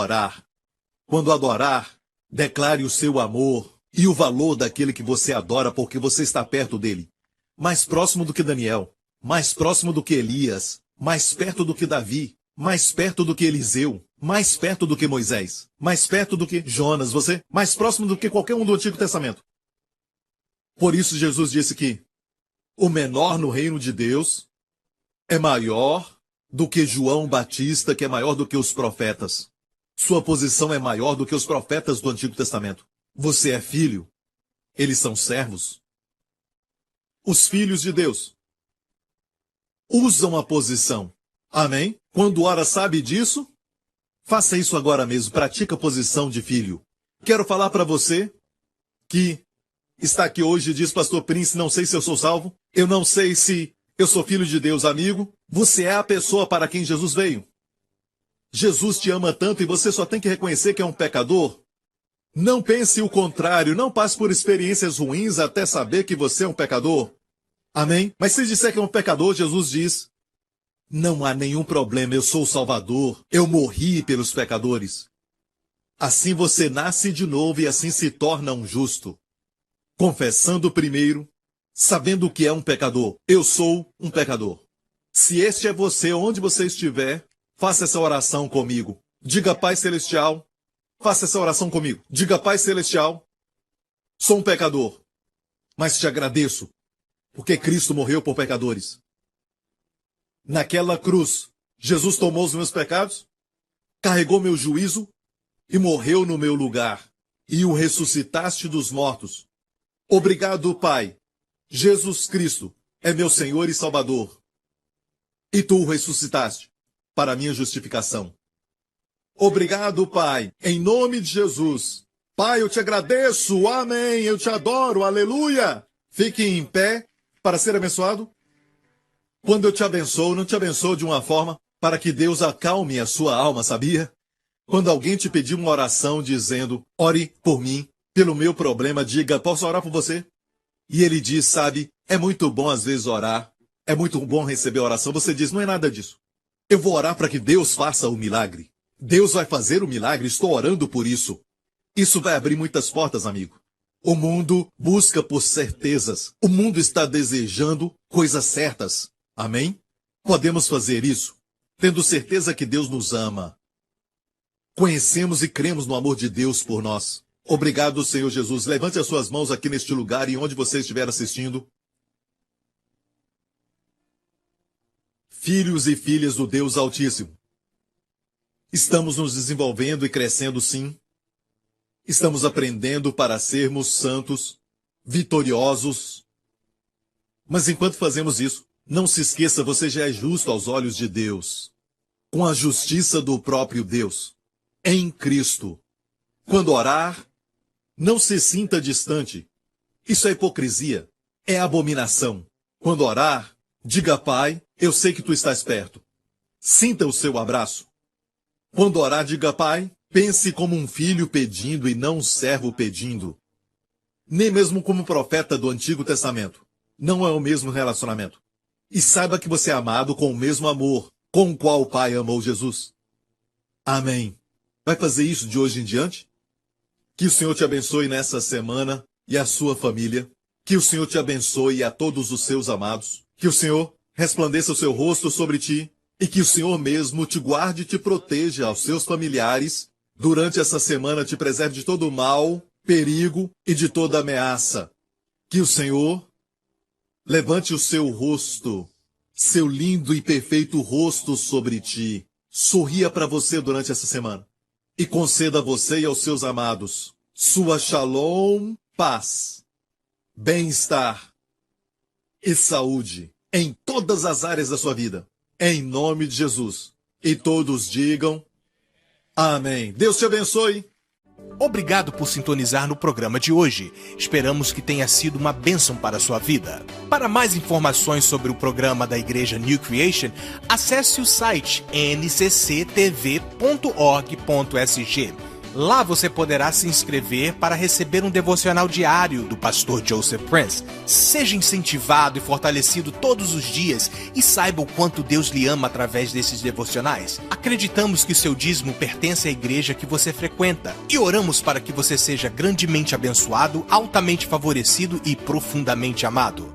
adorar, declare o seu amor e o valor daquele que você adora porque você está perto dele. Mais próximo do que Daniel, mais próximo do que Elias, mais perto do que Davi, mais perto do que Eliseu, mais perto do que Moisés, mais perto do que Jonas, você, mais próximo do que qualquer um do Antigo Testamento. Por isso Jesus disse que o menor no reino de Deus é maior do que João Batista, que é maior do que os profetas. Sua posição é maior do que os profetas do Antigo Testamento. Você é filho, eles são servos. Os filhos de Deus usam a posição. Amém? Quando ora, sabe disso? Faça isso agora mesmo, pratica a posição de filho. Quero falar para você que está aqui hoje e diz, Pastor Prince, não sei se eu sou salvo, eu não sei se eu sou filho de Deus, amigo. Você é a pessoa para quem Jesus veio. Jesus te ama tanto e você só tem que reconhecer que é um pecador. Não pense o contrário, não passe por experiências ruins até saber que você é um pecador. Amém? Mas se disser que é um pecador, Jesus diz, não há nenhum problema, eu sou o Salvador, eu morri pelos pecadores. Assim você nasce de novo e assim se torna um justo. Confessando primeiro, sabendo que é um pecador. Eu sou um pecador. Se este é você, onde você estiver, faça essa oração comigo. Diga, Pai Celestial, faça essa oração comigo. Diga, Pai Celestial, sou um pecador, mas te agradeço, porque Cristo morreu por pecadores. Naquela cruz, Jesus tomou os meus pecados, carregou meu juízo e morreu no meu lugar, e o ressuscitaste dos mortos. Obrigado, Pai. Jesus Cristo é meu Senhor e Salvador. E tu o ressuscitaste para a minha justificação. Obrigado, Pai, em nome de Jesus. Pai, eu te agradeço, amém, eu te adoro, aleluia. Fique em pé para ser abençoado. Quando eu te abençoo, não te abençoo de uma forma para que Deus acalme a sua alma, sabia? Quando alguém te pedir uma oração dizendo, ore por mim, pelo meu problema, diga, posso orar por você? E ele diz, sabe, é muito bom às vezes orar, é muito bom receber oração. Você diz, não é nada disso. Eu vou orar para que Deus faça o milagre. Deus vai fazer o milagre, estou orando por isso. Isso vai abrir muitas portas, amigo. O mundo busca por certezas. O mundo está desejando coisas certas. Amém? Podemos fazer isso, tendo certeza que Deus nos ama. Conhecemos e cremos no amor de Deus por nós. Obrigado, Senhor Jesus. Levante as suas mãos aqui neste lugar e onde você estiver assistindo. Filhos e filhas do Deus Altíssimo. Estamos nos desenvolvendo e crescendo, sim. Estamos aprendendo para sermos santos, vitoriosos. Mas enquanto fazemos isso, não se esqueça, você já é justo aos olhos de Deus, com a justiça do próprio Deus, em Cristo. Quando orar, não se sinta distante. Isso é hipocrisia, é abominação. Quando orar, diga, Pai, eu sei que tu estás perto. Sinta o seu abraço. Quando orar, diga, Pai, pense como um filho pedindo e não um servo pedindo. Nem mesmo como profeta do Antigo Testamento. Não é o mesmo relacionamento. E saiba que você é amado com o mesmo amor com o qual o Pai amou Jesus. Amém. Vai fazer isso de hoje em diante? Que o Senhor te abençoe nessa semana e a sua família. Que o Senhor te abençoe a todos os seus amados. Que o Senhor resplandeça o seu rosto sobre ti e que o Senhor mesmo te guarde e te proteja aos seus familiares. Durante essa semana te preserve de todo mal, perigo e de toda ameaça. Que o Senhor levante o seu rosto, seu lindo e perfeito rosto sobre ti. Sorria para você durante essa semana. E conceda a você e aos seus amados sua shalom, paz, bem-estar e saúde em todas as áreas da sua vida. Em nome de Jesus. E todos digam amém. Deus te abençoe. Obrigado por sintonizar no programa de hoje. Esperamos que tenha sido uma bênção para a sua vida. Para mais informações sobre o programa da Igreja New Creation, acesse o site ncctv.org.sg. Lá você poderá se inscrever para receber um devocional diário do pastor Joseph Prince. Seja incentivado e fortalecido todos os dias e saiba o quanto Deus lhe ama através desses devocionais. Acreditamos que seu dízimo pertence à igreja que você frequenta e oramos para que você seja grandemente abençoado, altamente favorecido e profundamente amado.